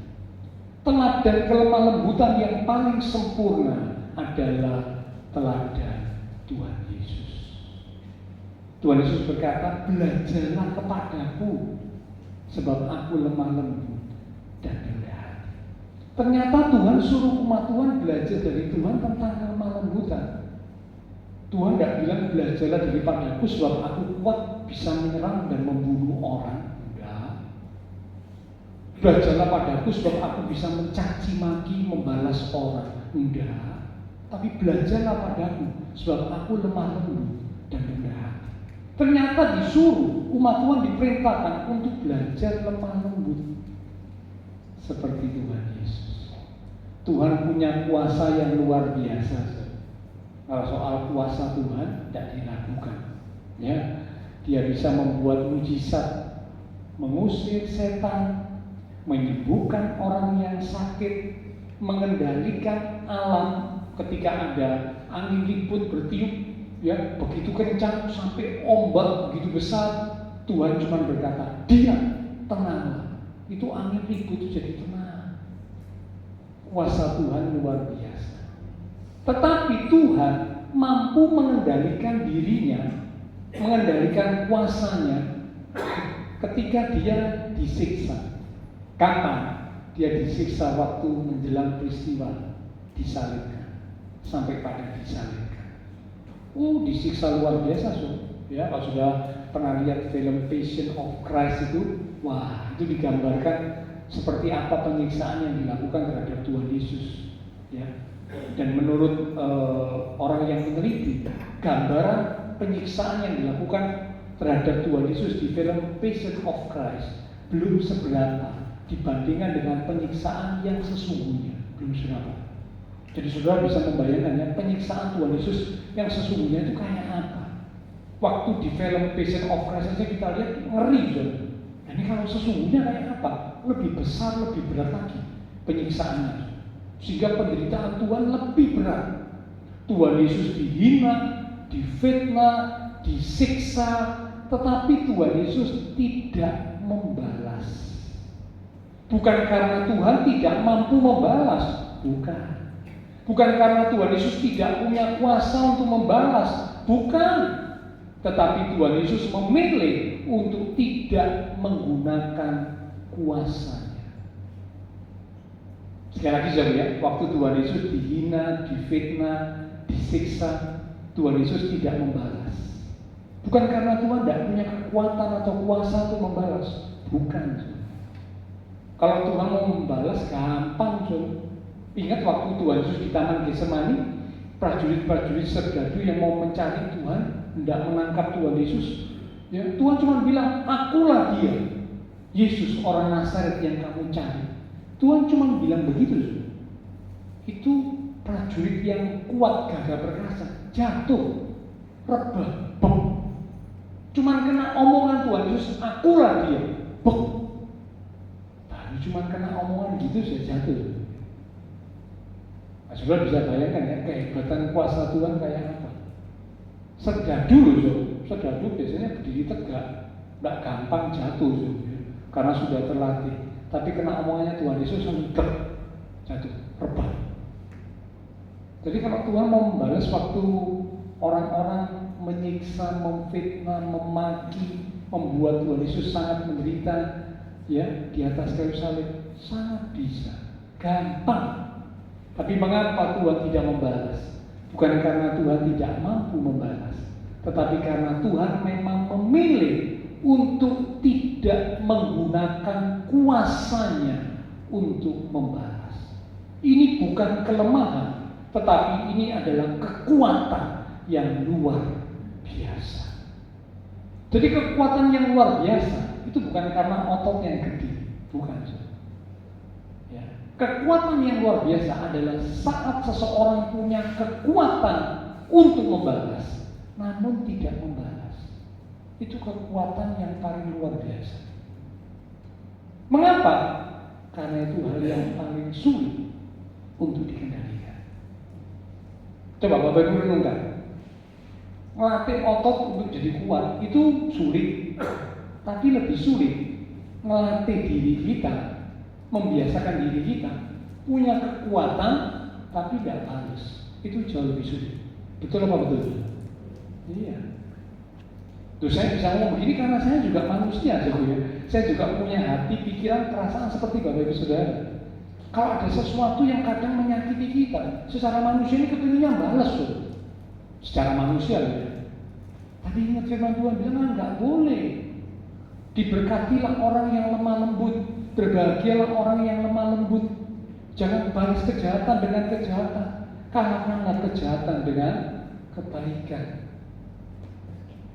Teladan kelemah lembutan yang paling sempurna adalah teladan Tuhan Yesus. Tuhan Yesus berkata, belajarlah kepadaku, sebab aku lemah lembut dan rendah hati. Ternyata Tuhan suruh umat Tuhan belajar dari Tuhan tentang kelemah lembutan. Tuhan tidak bilang belajarlah daripadaku sebab aku kuat bisa menyerang dan membunuh orang. Belajarlah padaku sebab aku bisa mencaci maki, membalas orang. Enggak. Tapi belajarlah padaku sebab aku lemah lembut dan rendah hati. Ternyata disuruh umat Tuhan diperintahkan untuk belajar lemah lembut seperti Tuhan Yesus. Tuhan punya kuasa yang luar biasa. Kalau soal kuasa Tuhan tidak diragukan. Ya, Dia bisa membuat mujizat, mengusir setan, menyembuhkan orang yang sakit, mengendalikan alam ketika ada angin ribut bertiup, ya begitu kencang sampai ombak begitu besar, Tuhan cuma berkata, diam, tenanglah. Itu angin ribut jadi tenang. Kuasa Tuhan luar biasa. Tetapi Tuhan mampu mengendalikan dirinya, mengendalikan kuasanya ketika Dia disiksa. Kapan? Dia disiksa waktu menjelang peristiwa disalibkan, sampai pada disalibkan. Disiksa luar biasa, ya. Kalau sudah pernah lihat film Passion of Christ itu, wah, itu digambarkan seperti apa penyiksaan yang dilakukan terhadap Tuhan Yesus, ya. Dan menurut orang yang meneliti, gambaran penyiksaan yang dilakukan terhadap Tuhan Yesus di film Passion of Christ belum seberapa dibandingkan dengan penyiksaan yang sesungguhnya, belum seberapa. Jadi saudara bisa membayangkannya, penyiksaan Tuhan Yesus yang sesungguhnya itu kayak apa. Waktu di film Passion of Christ saja kita lihat ngeri, saudara. Ini kalau sesungguhnya kayak apa? Lebih besar, lebih berat lagi penyiksaannya. Sehingga penderitaan Tuhan lebih berat. Tuhan Yesus dihina, difitnah, disiksa, tetapi Tuhan Yesus tidak membalas. Bukan karena Tuhan tidak mampu membalas, bukan. Bukan karena Tuhan Yesus tidak punya kuasa untuk membalas, bukan. Tetapi Tuhan Yesus memilih untuk tidak menggunakan kuasanya. Sekali lagi saudara, ya, waktu Tuhan Yesus dihina, difitnah, disiksa, Tuhan Yesus tidak membalas. Bukan karena Tuhan tidak punya kekuatan atau kuasa untuk membalas, bukan. Kalau Tuhan mau membalas, gampang, saudara. Ingat waktu Tuhan Yesus di Taman Getsemani, prajurit-prajurit serdadu yang mau mencari Tuhan, tidak menangkap Tuhan Yesus. Ya, Tuhan cuma bilang, akulah Dia, Yesus orang Nazaret yang kamu cari. Tuhan cuma bilang begitu. Itu prajurit yang kuat, gagah perkasa, jatuh, rebah, bek. Cuma kena omongan Tuhan Yesus, akulah Dia, bek. Baru cuma kena omongan gitu sudah jatuh. Nah, saudara bisa bayangkan ya kehebatan kuasa Tuhan kayak apa. Serdadu loh, serdadu biasanya berdiri tegak, tidak gampang jatuh, karena sudah terlatih. Tapi kena omongannya Tuhan Yesus langsung Satu, rebah. Jadi kalau Tuhan mau membalas waktu orang-orang menyiksa, memfitnah, memaki, membuat Tuhan Yesus sangat menderita, ya, di atas kayu salib, sangat bisa, gampang. Tapi mengapa Tuhan tidak membalas? Bukan karena Tuhan tidak mampu membalas, tetapi karena Tuhan memang memilih untuk tidak menggunakan kuasanya untuk membalas. Ini bukan kelemahan, tetapi ini adalah kekuatan yang luar biasa. Jadi kekuatan yang luar biasa itu bukan karena otot yang gede, bukan. Ya. Kekuatan yang luar biasa adalah saat seseorang punya kekuatan untuk membalas, namun tidak membalas. Itu kekuatan yang paling luar biasa. Mengapa? Karena itu hal yang paling sulit untuk dikendalikan. Coba Bapak Ibu renungkan. Melatih otot untuk jadi kuat itu sulit, tapi lebih sulit melatih diri kita, membiasakan diri kita punya kekuatan tapi tidak balas. Itu jauh lebih sulit. Betul apa betul? Iya. Terus saya bisa ngomong begini karena saya juga manusia, saya juga punya hati, pikiran, perasaan seperti Bapak Ibu Saudara. Kalau ada sesuatu yang kadang menyakiti kita, secara manusia ini kepinginnya balas loh. Secara manusia ya. Tapi ingat firman Tuhan bilang nggak boleh. Diberkatilah orang yang lemah lembut, berbahagialah orang yang lemah lembut. Jangan balas kejahatan dengan kejahatan, kalahkanlah kejahatan dengan kebaikan.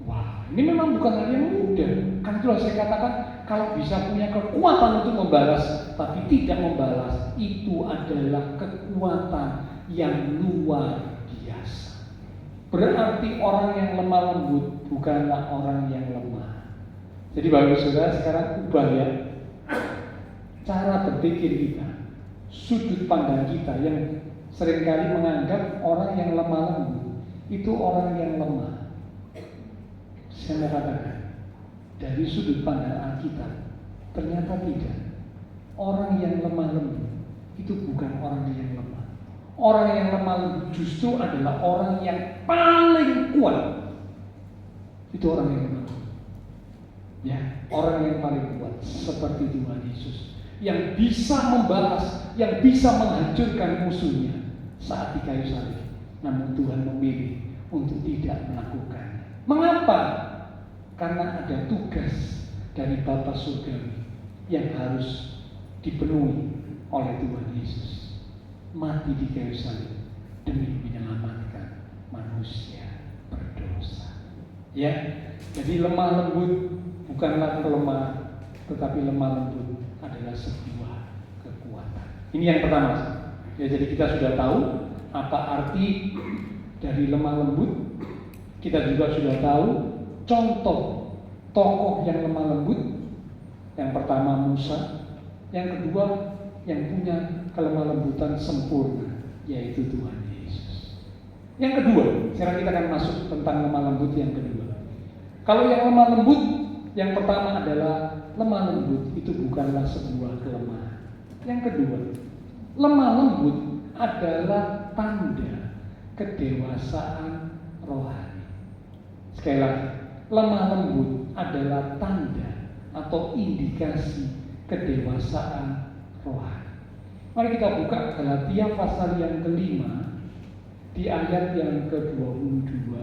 Wah, ini memang bukan hal yang mudah. Kan itulah saya katakan, kalau bisa punya kekuatan untuk membalas, tapi tidak membalas, itu adalah kekuatan yang luar biasa. Berarti orang yang lemah lembut bukanlah orang yang lemah. Jadi Bapak Ibu Saudara sekarang ubah ya cara berpikir kita, sudut pandang kita yang seringkali menganggap orang yang lemah lembut itu orang yang lemah. Saya mau katakan, dari sudut pandang Alkitab, ternyata tidak. Orang yang lemah lembut itu bukan orang yang lemah. Orang yang lemah lembut justru adalah orang yang paling kuat. Itu orang yang lemah lembut. Ya, orang yang paling kuat seperti Tuhan Yesus, yang bisa membalas, yang bisa menghancurkan musuhnya saat di kayu salib. Namun Tuhan memilih untuk tidak melakukannya. Mengapa? Karena ada tugas dari Bapa Surgawi yang harus dipenuhi oleh Tuhan Yesus. Mati di kayu salib demi menyelamatkan manusia berdosa. Ya, jadi lemah lembut bukanlah kelemahan, tetapi lemah lembut adalah sebuah kekuatan. Ini yang pertama. Ya, jadi kita sudah tahu apa arti dari lemah lembut. Kita juga sudah tahu contoh tokoh yang lemah lembut. Yang pertama Musa, yang kedua yang punya kelemah lembutan sempurna, yaitu Tuhan Yesus. Yang kedua, sekarang kita akan masuk tentang lemah lembut yang kedua. Kalau yang lemah lembut, yang pertama adalah lemah lembut itu bukanlah sebuah kelemahan. Yang kedua, lemah lembut adalah tanda kedewasaan rohani. Sekali lagi, lemah lembut adalah tanda atau indikasi kedewasaan rohani. Mari kita buka Galatia pasal yang kelima di ayat yang ke-22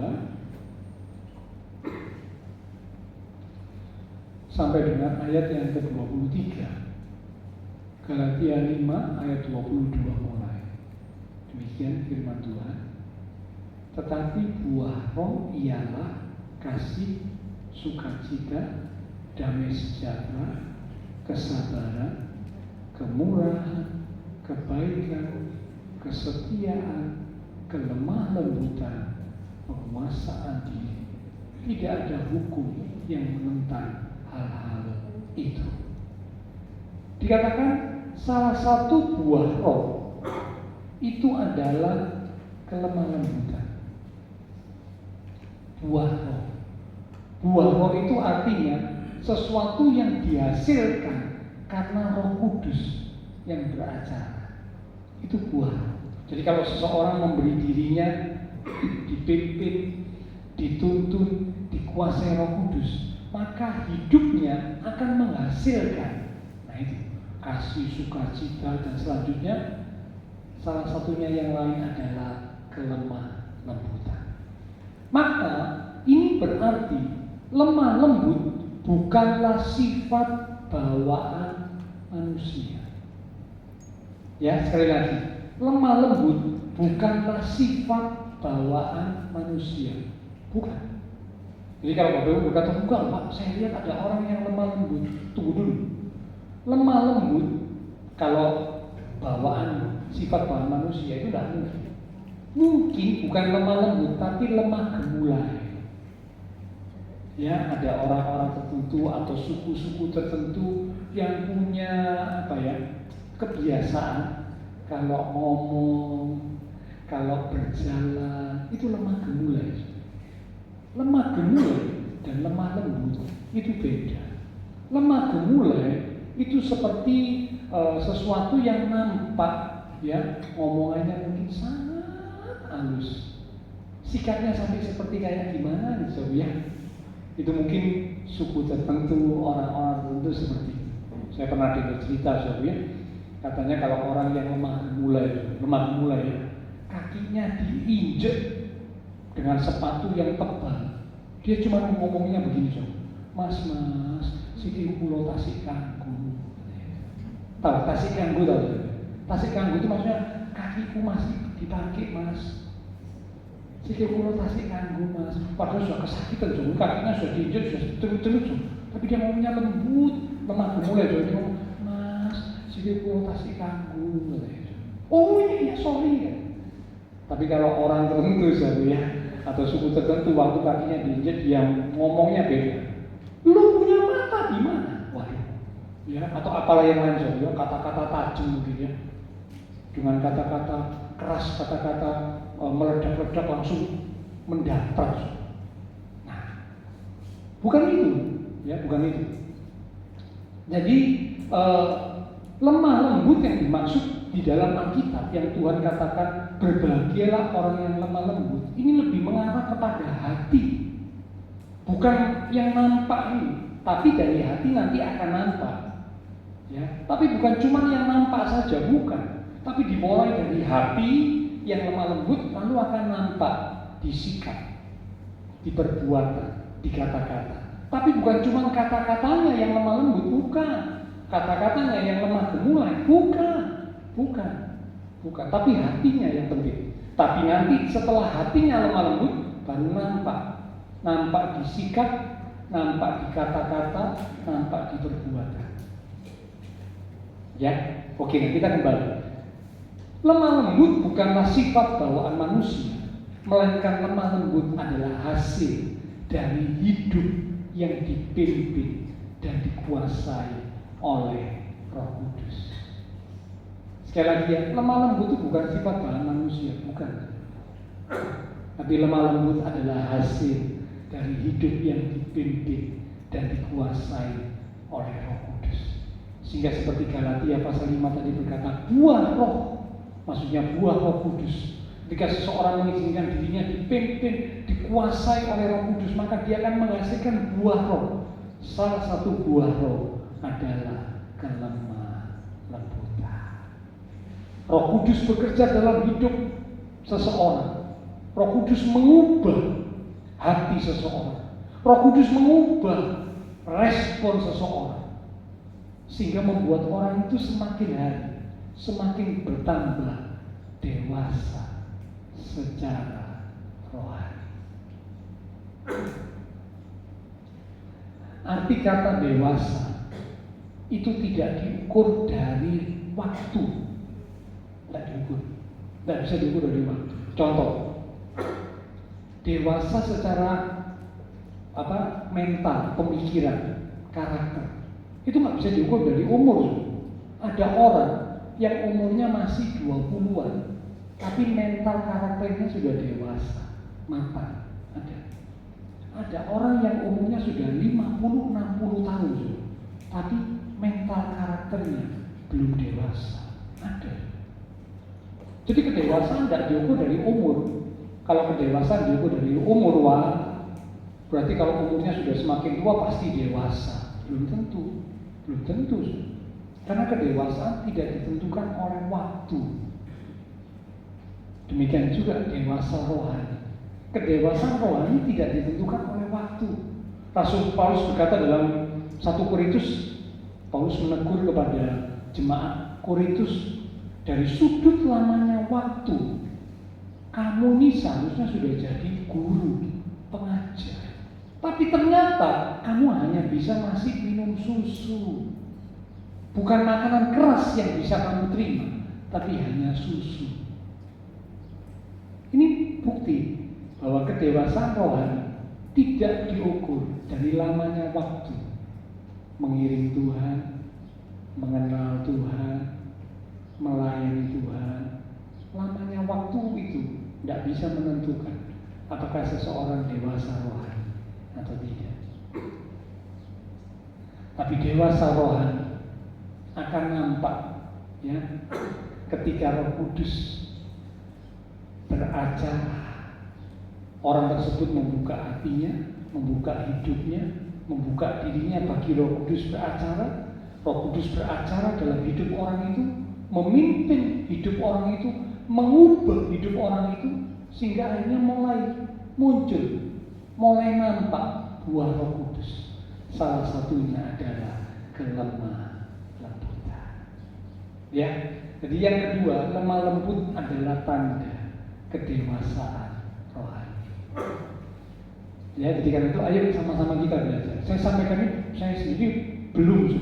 sampai dengan ayat yang ke-23. Galatia 5 ayat 22 mulai. Demikian firman Tuhan. Tetapi buah roh ialah kasih, sukacita, damai sejahtera, kesabaran, kemurahan, kebaikan, kesetiaan, kelemah lembutan, penguasaan diri. Tidak ada hukum yang menentang hal-hal itu. Dikatakan salah satu buah roh itu adalah kelemah lembutan. Buah roh. Buah roh itu artinya sesuatu yang dihasilkan karena Roh Kudus yang beracara. Itu buah. Jadi kalau seseorang memberi dirinya dipimpin, dituntun, dikuasai Roh Kudus, maka hidupnya akan menghasilkan. Nah itu kasih, sukacita, dan selanjutnya salah satunya yang lain adalah kelemah lembutan. Maka ini berarti lemah lembut bukanlah sifat bawaan manusia. Ya, sekali lagi, lemah lembut bukanlah sifat bawaan manusia. Bukan. Jadi kalau Bapak Ibu berkata, bukan Pak, saya lihat ada orang yang lemah lembut. Tunggu dulu. Lemah lembut, kalau bawaan, sifat bawaan manusia itu tidak mungkin. Mungkin bukan lemah lembut, tapi lemah gemulai. Ya, ada orang-orang tertentu atau suku-suku tertentu yang punya kebiasaan kalau ngomong, kalau berjalan itu lemah gemulai. Lemah gemulai dan lemah lembut itu beda. Lemah gemulai itu seperti sesuatu yang nampak, ya, ngomongannya mungkin sangat halus, sikapnya sampai seperti kayak gimana gitu ya. Itu mungkin suku tertentu, orang-orang tertentu seperti itu. Saya pernah dengar cerita ya, katanya kalau orang yang lemah gemulai ya, kakinya diinjek dengan sepatu yang tebal, dia cuma ngomongnya begini so, mas, siki kulo tasik kanggo. Tahu tasik kanggo tahu? Tasik kanggo itu maksudnya kakiku masih dipakai mas. Siki kulo tasik kanggo mas. Padahal sudah kesakitan so, kakinya sudah diinjek, sudah terus so. Tapi dia ngomongnya lembut, lemah gemulai so. Dia ngomong, mas, siki kulo tasik kanggo. Oh iya sorry ya. Tapi kalau orang tertentu ya, atau suku tertentu waktu kakinya diinjek dia ngomongnya beda. Lu punya mata di mana? Waduh. Ya, atau apalah yang lain so, ya, kata-kata tajam mungkin ya. Dengan kata-kata keras, kata-kata meledak-ledak langsung mendatar. Nah, bukan itu, ya, bukan itu. Jadi lemah lembut yang dimaksud di dalam Alkitab yang Tuhan katakan berbahagialah orang yang lemah lembut, ini lebih mengarah kepada hati, bukan yang nampak ini, tapi dari hati nanti akan nampak, ya. Tapi bukan cuma yang nampak saja, bukan, tapi dimulai dari hati yang lemah lembut, lalu akan nampak di sikap, di perbuatan, di kata-kata. Tapi bukan cuma kata-katanya yang lemah lembut, bukan. Kata-katanya yang lemah gemulai, bukan. Tapi hatinya yang penting. Tapi nanti setelah hatinya lemah lembut, baru nampak di sikap, nampak di kata-kata, nampak di perbuatan. Ya, oke, nah kita kembali. Lemah lembut bukanlah sifat bawaan manusia, melainkan lemah lembut adalah hasil dari hidup yang dipimpin dan dikuasai oleh Roh Kudus. Sekali lagi ya, lemah lembut itu bukan sifat bawaan manusia, bukan. Tapi lemah lembut adalah hasil dari hidup yang dipimpin dan dikuasai oleh Roh Kudus. Sehingga seperti Galatia pasal 5 tadi berkata, buah roh, maksudnya buah Roh Kudus. Ketika seseorang mengizinkan dirinya dipimpin, dikuasai oleh Roh Kudus, maka dia akan menghasilkan buah roh. Salah satu buah roh adalah kelemah lembutan. Roh Kudus bekerja dalam hidup seseorang. Roh Kudus mengubah hati seseorang. Roh Kudus mengubah respon seseorang, sehingga membuat orang itu semakin hari semakin bertambah dewasa secara rohani. Arti kata dewasa itu tidak diukur dari waktu, tidak bisa diukur dari waktu. Contoh, dewasa secara mental, pemikiran, karakter, itu nggak bisa diukur dari umur. Ada orang yang umurnya masih 20-an, tapi mental karakternya sudah dewasa, matang. Ada orang yang umurnya sudah 50-60 tahun, tapi mental karakternya belum dewasa. Ada. Jadi kedewasaan tidak diukur dari umur. Kalau kedewasaan diukur dari umur, wah, berarti kalau umurnya sudah semakin tua pasti dewasa. Belum tentu, belum tentu. Karena kedewasaan tidak ditentukan oleh waktu. Demikian juga dewasa rohani. Kedewasaan rohani tidak ditentukan oleh waktu. Rasul Paulus berkata dalam 1 Korintus, Paulus menegur kepada jemaat Korintus, dari sudut lamanya waktu, kamu ini seharusnya sudah jadi guru, pengajar. Tapi ternyata kamu hanya bisa masih minum susu. Bukan makanan keras yang bisa kamu terima, tapi hanya susu. Ini bukti bahwa kedewasaan rohani tidak diukur dari lamanya waktu. Mengiring Tuhan, mengenal Tuhan, melayani Tuhan. Lamanya waktu itu tidak bisa menentukan apakah seseorang dewasa rohani atau tidak. Tapi dewasa rohani akan nampak, ya, ketika Roh Kudus beracara. Orang tersebut membuka hatinya, membuka hidupnya, membuka dirinya bagi Roh Kudus beracara. Roh Kudus beracara dalam hidup orang itu, memimpin hidup orang itu, mengubah hidup orang itu, sehingga akhirnya mulai muncul, mulai nampak buah Roh Kudus. Salah satunya adalah kelemah lembutan. Ya, jadi yang kedua, lemah lembut adalah tanda kedewasaan rohani. Ya, jadi karena itu ayo sama-sama kita belajar. Saya sampaikan ini, saya sendiri belum,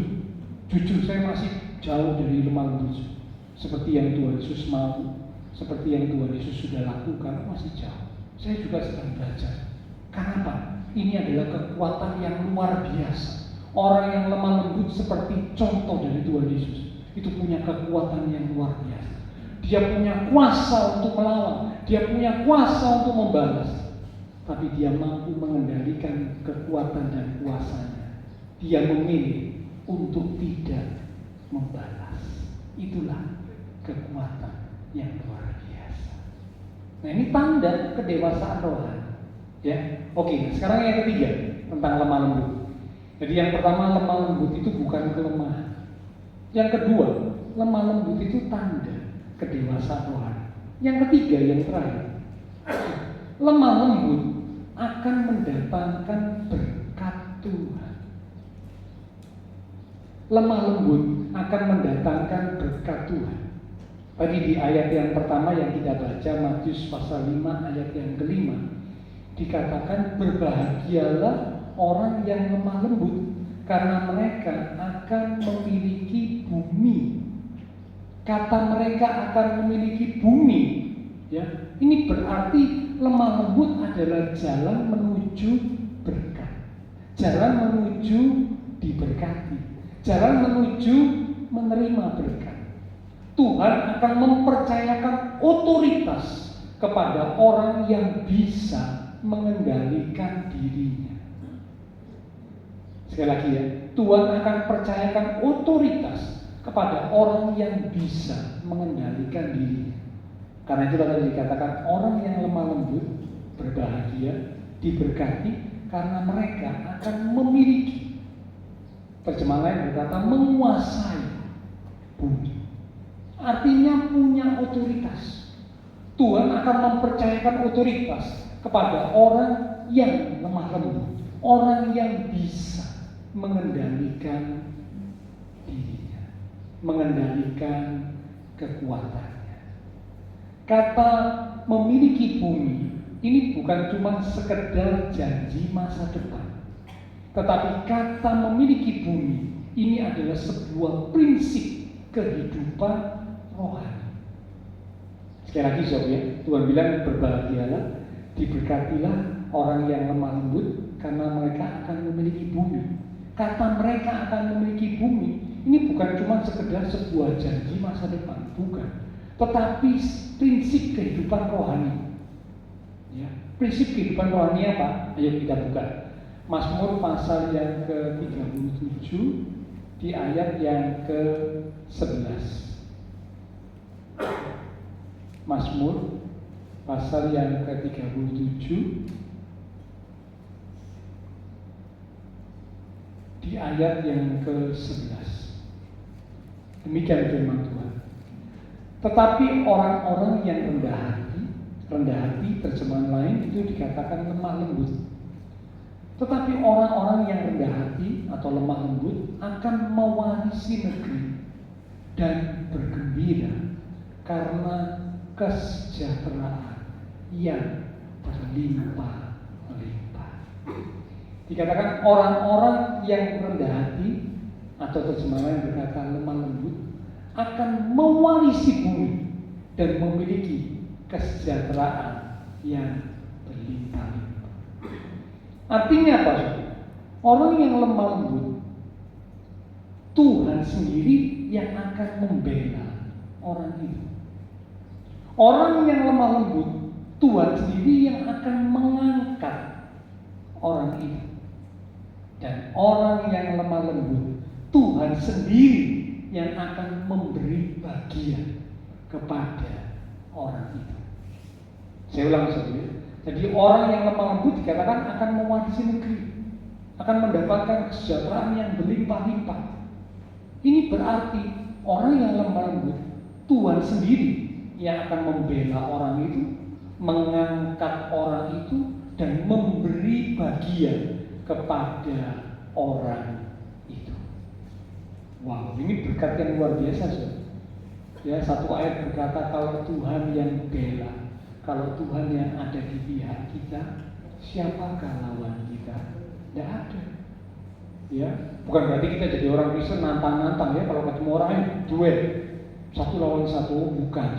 jujur saya masih jauh dari lemah lembut. Seperti yang Tuhan Yesus mau, seperti yang Tuhan Yesus sudah lakukan, masih jauh. Saya juga sedang belajar. Kenapa? Ini adalah kekuatan yang luar biasa. Orang yang lemah lembut seperti contoh dari Tuhan Yesus, itu punya kekuatan yang luar biasa. Dia punya kuasa untuk melawan, dia punya kuasa untuk membalas. Tapi dia mampu mengendalikan kekuatan dan kuasanya. Dia memilih untuk tidak membalas. Itulah kekuatan yang luar biasa. Nah, ini tanda kedewasaan rohani. Ya, oke. Sekarang yang ketiga tentang lemah lembut. Jadi yang pertama, lemah lembut itu bukan kelemahan. Yang kedua, lemah lembut itu tanda kedewasaan rohani. Yang ketiga, yang terakhir, lemah lembut akan mendatangkan berkat Tuhan. Lemah lembut akan mendatangkan berkat Tuhan. Tadi di ayat yang pertama yang kita baca, Matius pasal 5 ayat yang kelima, dikatakan berbahagialah orang yang lemah lembut, karena mereka akan memiliki bumi. Kata mereka akan memiliki bumi, ya. Ini berarti lemah lembut adalah jalan menuju berkat, jalan menuju diberkati, jalan menuju menerima berkat. Tuhan akan mempercayakan otoritas kepada orang yang bisa mengendalikan dirinya. Sekali lagi ya, Tuhan akan percayakan otoritas kepada orang yang bisa mengendalikan dirinya. Karena itu tadi dikatakan orang yang lemah lembut berbahagia, diberkati, karena mereka akan memiliki. Terjemahan lain berkata menguasai bumi. Artinya punya otoritas. Tuhan akan mempercayakan otoritas kepada orang yang lemah lembut, orang yang bisa mengendalikan dirinya, mengendalikan kekuatannya. Kata memiliki bumi ini bukan cuma sekedar janji masa depan, tetapi kata memiliki bumi ini adalah sebuah prinsip kehidupan rohani. Sekali lagi sobat ya, Tuhan bilang berbahagialah, diberkatilah orang yang lemah lembut, karena mereka akan memiliki bumi. Kata mereka akan memiliki bumi ini bukan cuma sekedar sebuah janji masa depan, bukan, tetapi prinsip kehidupan rohani. Ya, prinsip kehidupan rohani apa? Ayo kita buka Mazmur pasal yang ke-37 di ayat yang ke-11. Mazmur pasal yang ke-37 di ayat yang ke-11. Demikian firman Tuhan. Tetapi orang-orang yang rendah hati terjemahan lain itu dikatakan lemah lembut. Tetapi orang-orang yang rendah hati atau lemah lembut akan mewarisi negeri dan bergembira karena kesejahteraan yang berlimpah-limpah. Dikatakan orang-orang yang rendah hati atau terjemahan yang berkata lemah lembut akan mewarisi bumi dan memiliki kesejahteraan yang berlimpah-limpah. Artinya apa? Orang yang lemah lembut, Tuhan sendiri yang akan membela orang itu. Orang yang lemah lembut, Tuhan sendiri yang akan mengangkat orang itu. Dan orang yang lemah lembut, Tuhan sendiri yang akan memberi bagian kepada orang itu. Saya ulang saja. Jadi orang yang lemah lembut dikatakan akan mewarisi negeri, akan mendapatkan kesejahteraan yang berlimpah-limpah. Ini berarti orang yang lemah lembut, Tuhan sendiri yang akan membela orang itu, mengangkat orang itu, dan memberi bagian kepada orang itu. Wow, ini berkat yang luar biasa, saudara. Ya, satu ayat berkata kalau Tuhan yang bela, kalau Tuhan yang ada di pihak kita, siapakah lawan kita? Tidak ada. Ya, bukan berarti kita jadi orang Kristen nantang-nantang ya kalau ketemu orang yang duel satu lawan satu, bukan.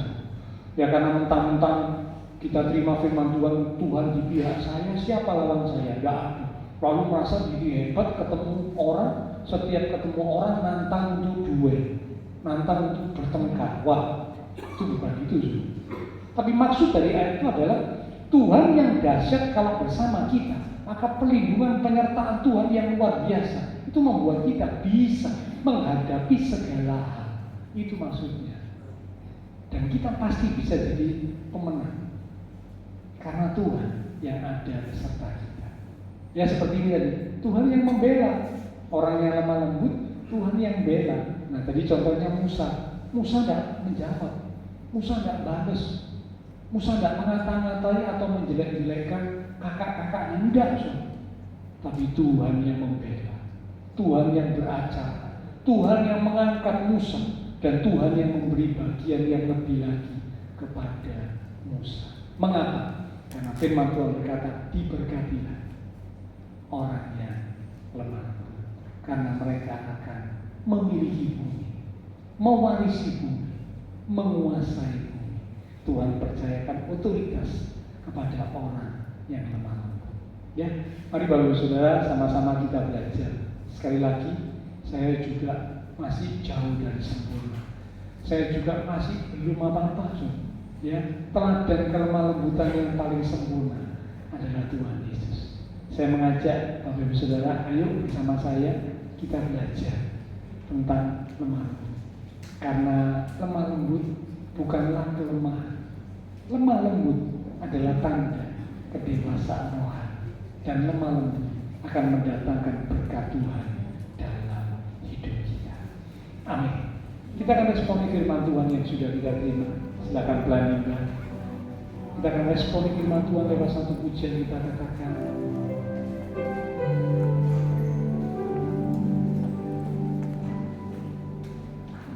Ya karena mentang-mentang kita terima firman Tuhan, Tuhan di pihak saya, siapa lawan saya? Tidak ada. Lalu merasa diri hebat, ketemu orang, setiap ketemu orang nantang untuk duel, nantang untuk bertengkar. Wah, itu bukan itu. Tapi maksud dari ayat itu adalah Tuhan yang dahsyat kalau bersama kita, maka perlindungan penyertaan Tuhan yang luar biasa itu membuat kita bisa menghadapi segala hal. Itu maksudnya. Dan kita pasti bisa jadi pemenang karena Tuhan yang ada beserta kita. Ya seperti ini tadi, Tuhan yang membela. Orang yang lemah lembut, Tuhan yang bela. Nah tadi contohnya Musa. Musa tidak menjawab, Musa tidak balas, Musa tidak mengata-ngatai atau menjelek-jelekkan kakak-kakaknya. Tidak, tapi Tuhan yang membela, Tuhan yang beracara, Tuhan yang mengangkat Musa, dan Tuhan yang memberi bagian yang lebih lagi kepada Musa. Mengapa? Karena firman Tuhan berkata, diberkatilah orang yang lemah lembut, karena mereka akan memiliki bumi, mewarisi bumi, menguasai bumi. Tuhan percayakan otoritas kepada orang yang lemah lembut. Ya, mari Bapak Saudara sama-sama kita belajar. Sekali lagi, saya juga masih jauh dari sempurna. Saya juga masih belum apa-apa, ya. Teladan kelemah lembutan yang paling sempurna adalah Tuhan Yesus. Saya mengajak Bapak Ibu Saudara, ayo bersama saya kita belajar tentang lemah lembut. Karena lemah lembut bukanlah kelemahan. Lemah lembut adalah tanda kedewasaan rohani, dan lemah lembut akan mendatangkan berkat Tuhan dalam hidup kita. Amin. Kita akan responi firman Tuhan yang sudah kita terima. Silakan pelan-pelan. Kita akan responi firman Tuhan lewat satu pujian kita katakan.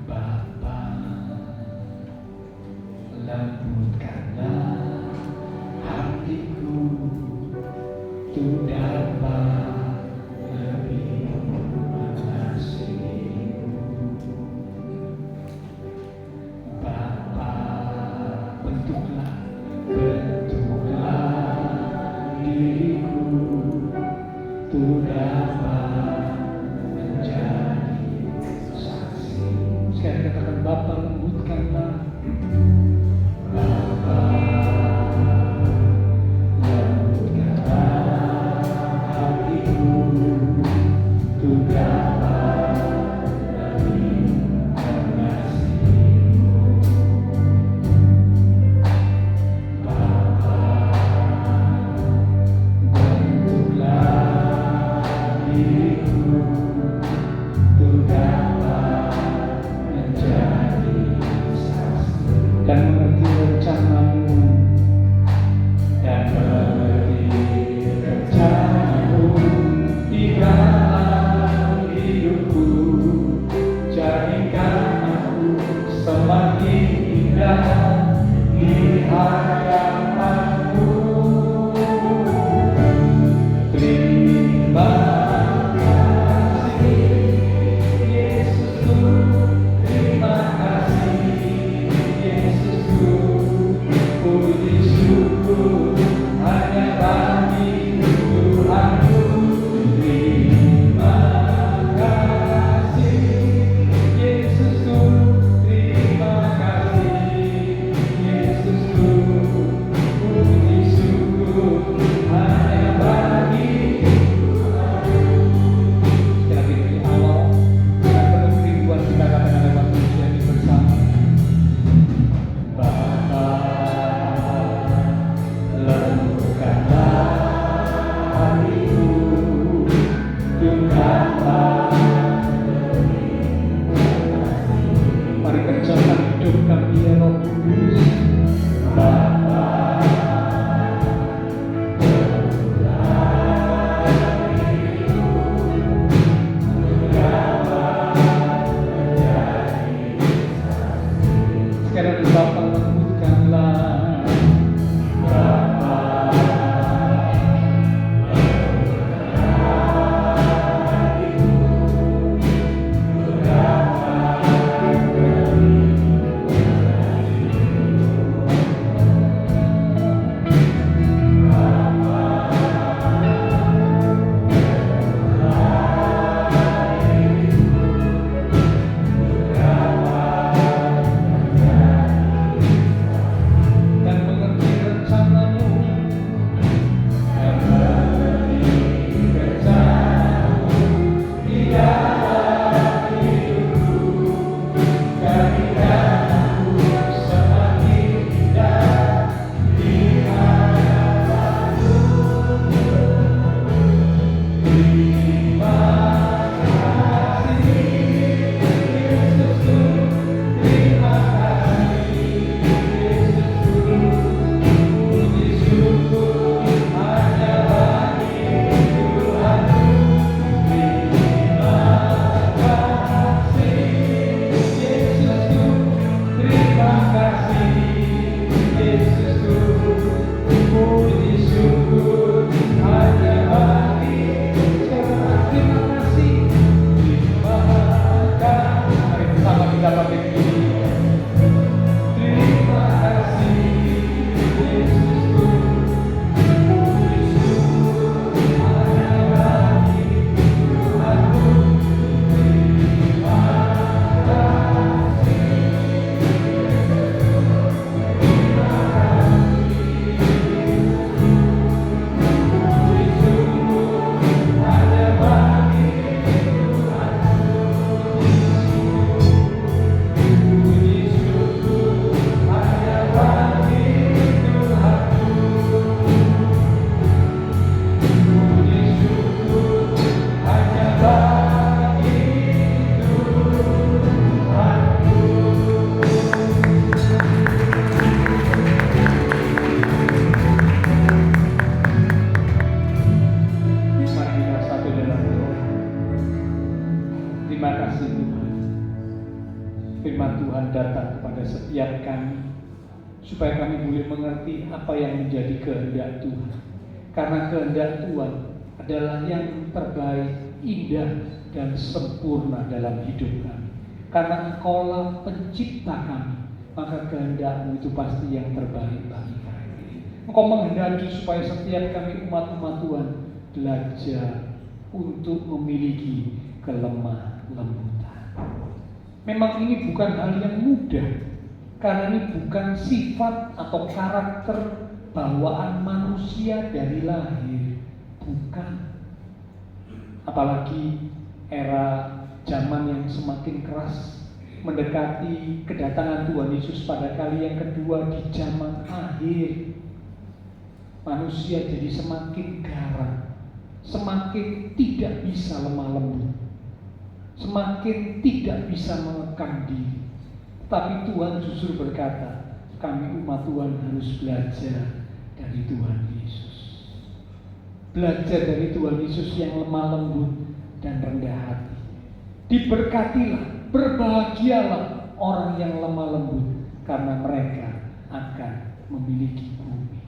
Bapa, lembutkanlah hatiku untuk dapat lebih mengasihimu. Bapa, bentuklah diriku untuk dapat menjadi saksi. Sekali katakan, Bapa, lembutkanlah. Bapa, lembutkanlah hatiku untuk dapat lebih mengasihimu. setiap kami, supaya kami boleh mengerti apa yang menjadi kehendak Tuhan. Karena kehendak Tuhan adalah yang terbaik, indah, dan sempurna dalam hidup kami. Karena Engkaulah pencipta kami, maka kehendak-Mu itu pasti yang terbaik bagi kami. Engkau menghendaki supaya setiap kami umat-umat Tuhan belajar untuk memiliki kelemah lembutan. Memang ini bukan hal yang mudah, karena ini bukan sifat atau karakter bawaan manusia dari lahir, bukan. Apalagi era zaman yang semakin keras, mendekati kedatangan Tuhan Yesus pada kali yang kedua di zaman akhir. Manusia jadi semakin garang, semakin tidak bisa lemah lembut, semakin tidak bisa mengekang diri. Tapi Tuhan justru berkata, kami umat Tuhan harus belajar dari Tuhan Yesus. Belajar dari Tuhan Yesus yang lemah lembut dan rendah hati. Diberkatilah, berbahagialah orang yang lemah lembut, karena mereka akan memiliki bumi.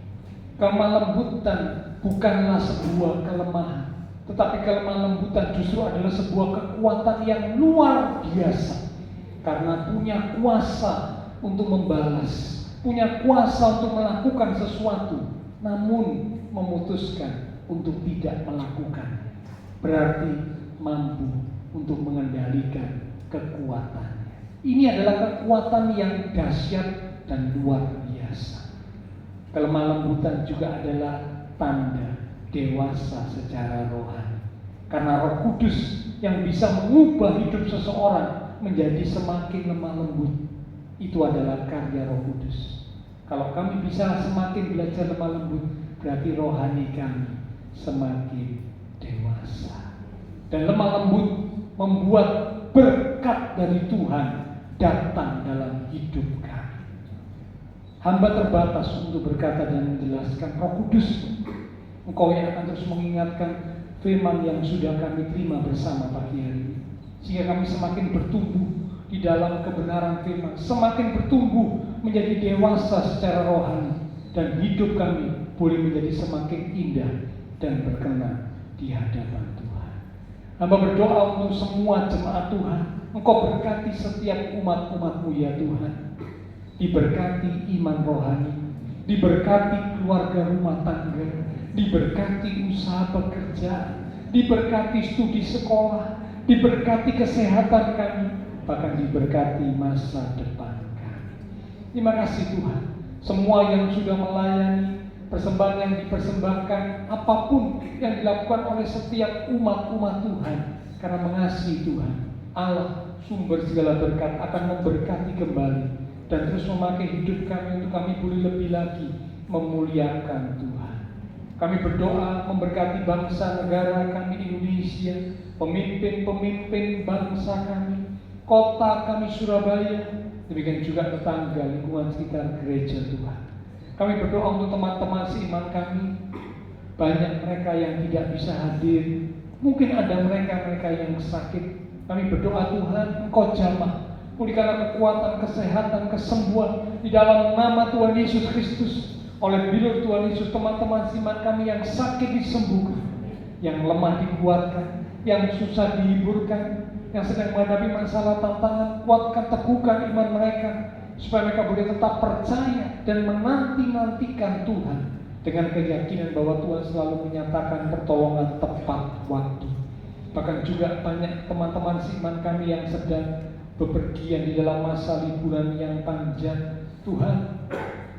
Kelemah lembutan bukanlah sebuah kelemahan, tetapi kelemah lembutan justru adalah sebuah kekuatan yang luar biasa. Karena punya kuasa untuk membalas, punya kuasa untuk melakukan sesuatu, namun memutuskan untuk tidak melakukan. Berarti mampu untuk mengendalikan kekuatannya. Ini adalah kekuatan yang dahsyat dan luar biasa. Kelemah lembutan juga adalah tanda dewasa secara rohani. Karena Roh Kudus yang bisa mengubah hidup seseorang menjadi semakin lemah lembut, itu adalah karya Roh Kudus. Kalau kami bisa semakin belajar lemah lembut, berarti rohani kami semakin dewasa. Dan lemah lembut membuat berkat dari Tuhan datang dalam hidup kami. Hamba terbatas untuk berkata dan menjelaskan. Roh Kudus, Engkau yang akan terus mengingatkan firman yang sudah kami terima bersama pagi hari ini, sehingga kami semakin bertumbuh di dalam kebenaran firman, semakin bertumbuh menjadi dewasa secara rohani, dan hidup kami boleh menjadi semakin indah dan berkenan di hadapan Tuhan. Hamba berdoa untuk semua jemaat Tuhan, Engkau berkati setiap umat-umat-Mu ya Tuhan. Diberkati iman rohani, diberkati keluarga rumah tangga, diberkati usaha pekerjaan, diberkati studi sekolah, diberkati kesehatan kami, bahkan diberkati masa depan kami. Terima kasih Tuhan. Semua yang sudah melayani, persembahan yang dipersembahkan, apapun yang dilakukan oleh setiap umat-umat Tuhan, karena mengasihi Tuhan, Allah sumber segala berkat akan memberkati kembali dan terus memakai hidup kami untuk kami boleh lebih lagi memuliakan Tuhan. Kami berdoa memberkati bangsa negara kami Indonesia, pemimpin-pemimpin bangsa kami, kota kami Surabaya, demikian juga tetangga lingkungan sekitar gereja Tuhan. Kami berdoa untuk teman-teman seiman kami, banyak mereka yang tidak bisa hadir, mungkin ada mereka yang sakit. Kami berdoa Tuhan, Engkau jamah, pulihkanlah kekuatan, kesehatan, kesembuhan di dalam nama Tuhan Yesus Kristus. Oleh bilur Tuhan Yesus, teman-teman seiman kami yang sakit disembuhkan, yang lemah dikuatkan, yang susah dihiburkan, yang sedang menghadapi masalah tantangan, kuatkan, teguhkan iman mereka, supaya mereka boleh tetap percaya dan menanti-nantikan Tuhan dengan keyakinan bahwa Tuhan selalu menyatakan pertolongan tepat waktu. Bahkan juga banyak teman-teman seiman kami yang sedang bepergian di dalam masa liburan yang panjang. Tuhan,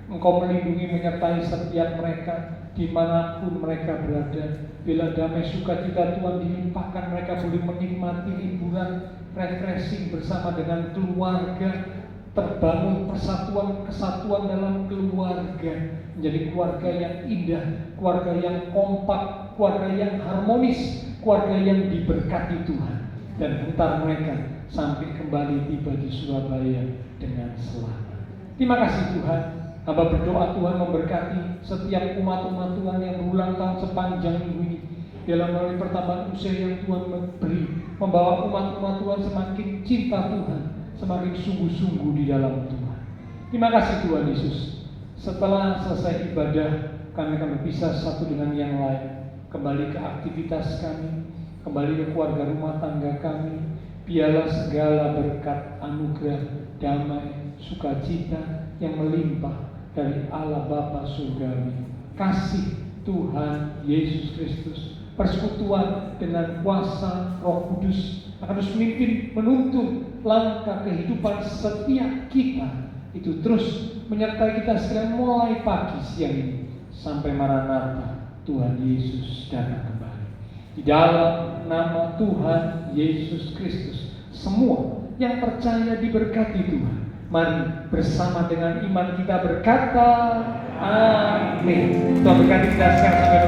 Engkau melindungi menyertai setiap mereka dimanapun mereka berada. Bila damai sukacita Tuhan dilimpahkan, mereka boleh menikmati liburan, refreshing bersama dengan keluarga, terbangun persatuan kesatuan dalam keluarga, menjadi keluarga yang indah, keluarga yang kompak, keluarga yang harmonis, keluarga yang diberkati Tuhan, dan entar mereka sampai kembali tiba di Surabaya dengan selamat. Terima kasih Tuhan. Hamba berdoa Tuhan memberkati setiap umat-umat Tuhan yang berulang tahun sepanjang minggu ini, dalam melalui pertambahan usia yang Tuhan beri, membawa umat-umat Tuhan semakin cinta Tuhan, semakin sungguh-sungguh di dalam Tuhan. Terima kasih Tuhan Yesus. Setelah selesai ibadah, kami akan berpisah satu dengan yang lain, kembali ke aktivitas kami, kembali ke keluarga rumah tangga kami. Biarlah segala berkat, anugerah, damai, sukacita yang melimpah dari Allah Bapa Surgawi, kasih Tuhan Yesus Kristus, persekutuan dengan kuasa Roh Kudus akan terus memimpin, menuntun langkah kehidupan setiap kita, itu terus menyertai kita sekarang mulai pagi siang ini sampai Maranatha Tuhan Yesus datang kembali. Di dalam nama Tuhan Yesus Kristus, semua yang percaya diberkati Tuhan. Mari bersama dengan iman kita berkata, amin. Tuhan berkati kita sekarang sampai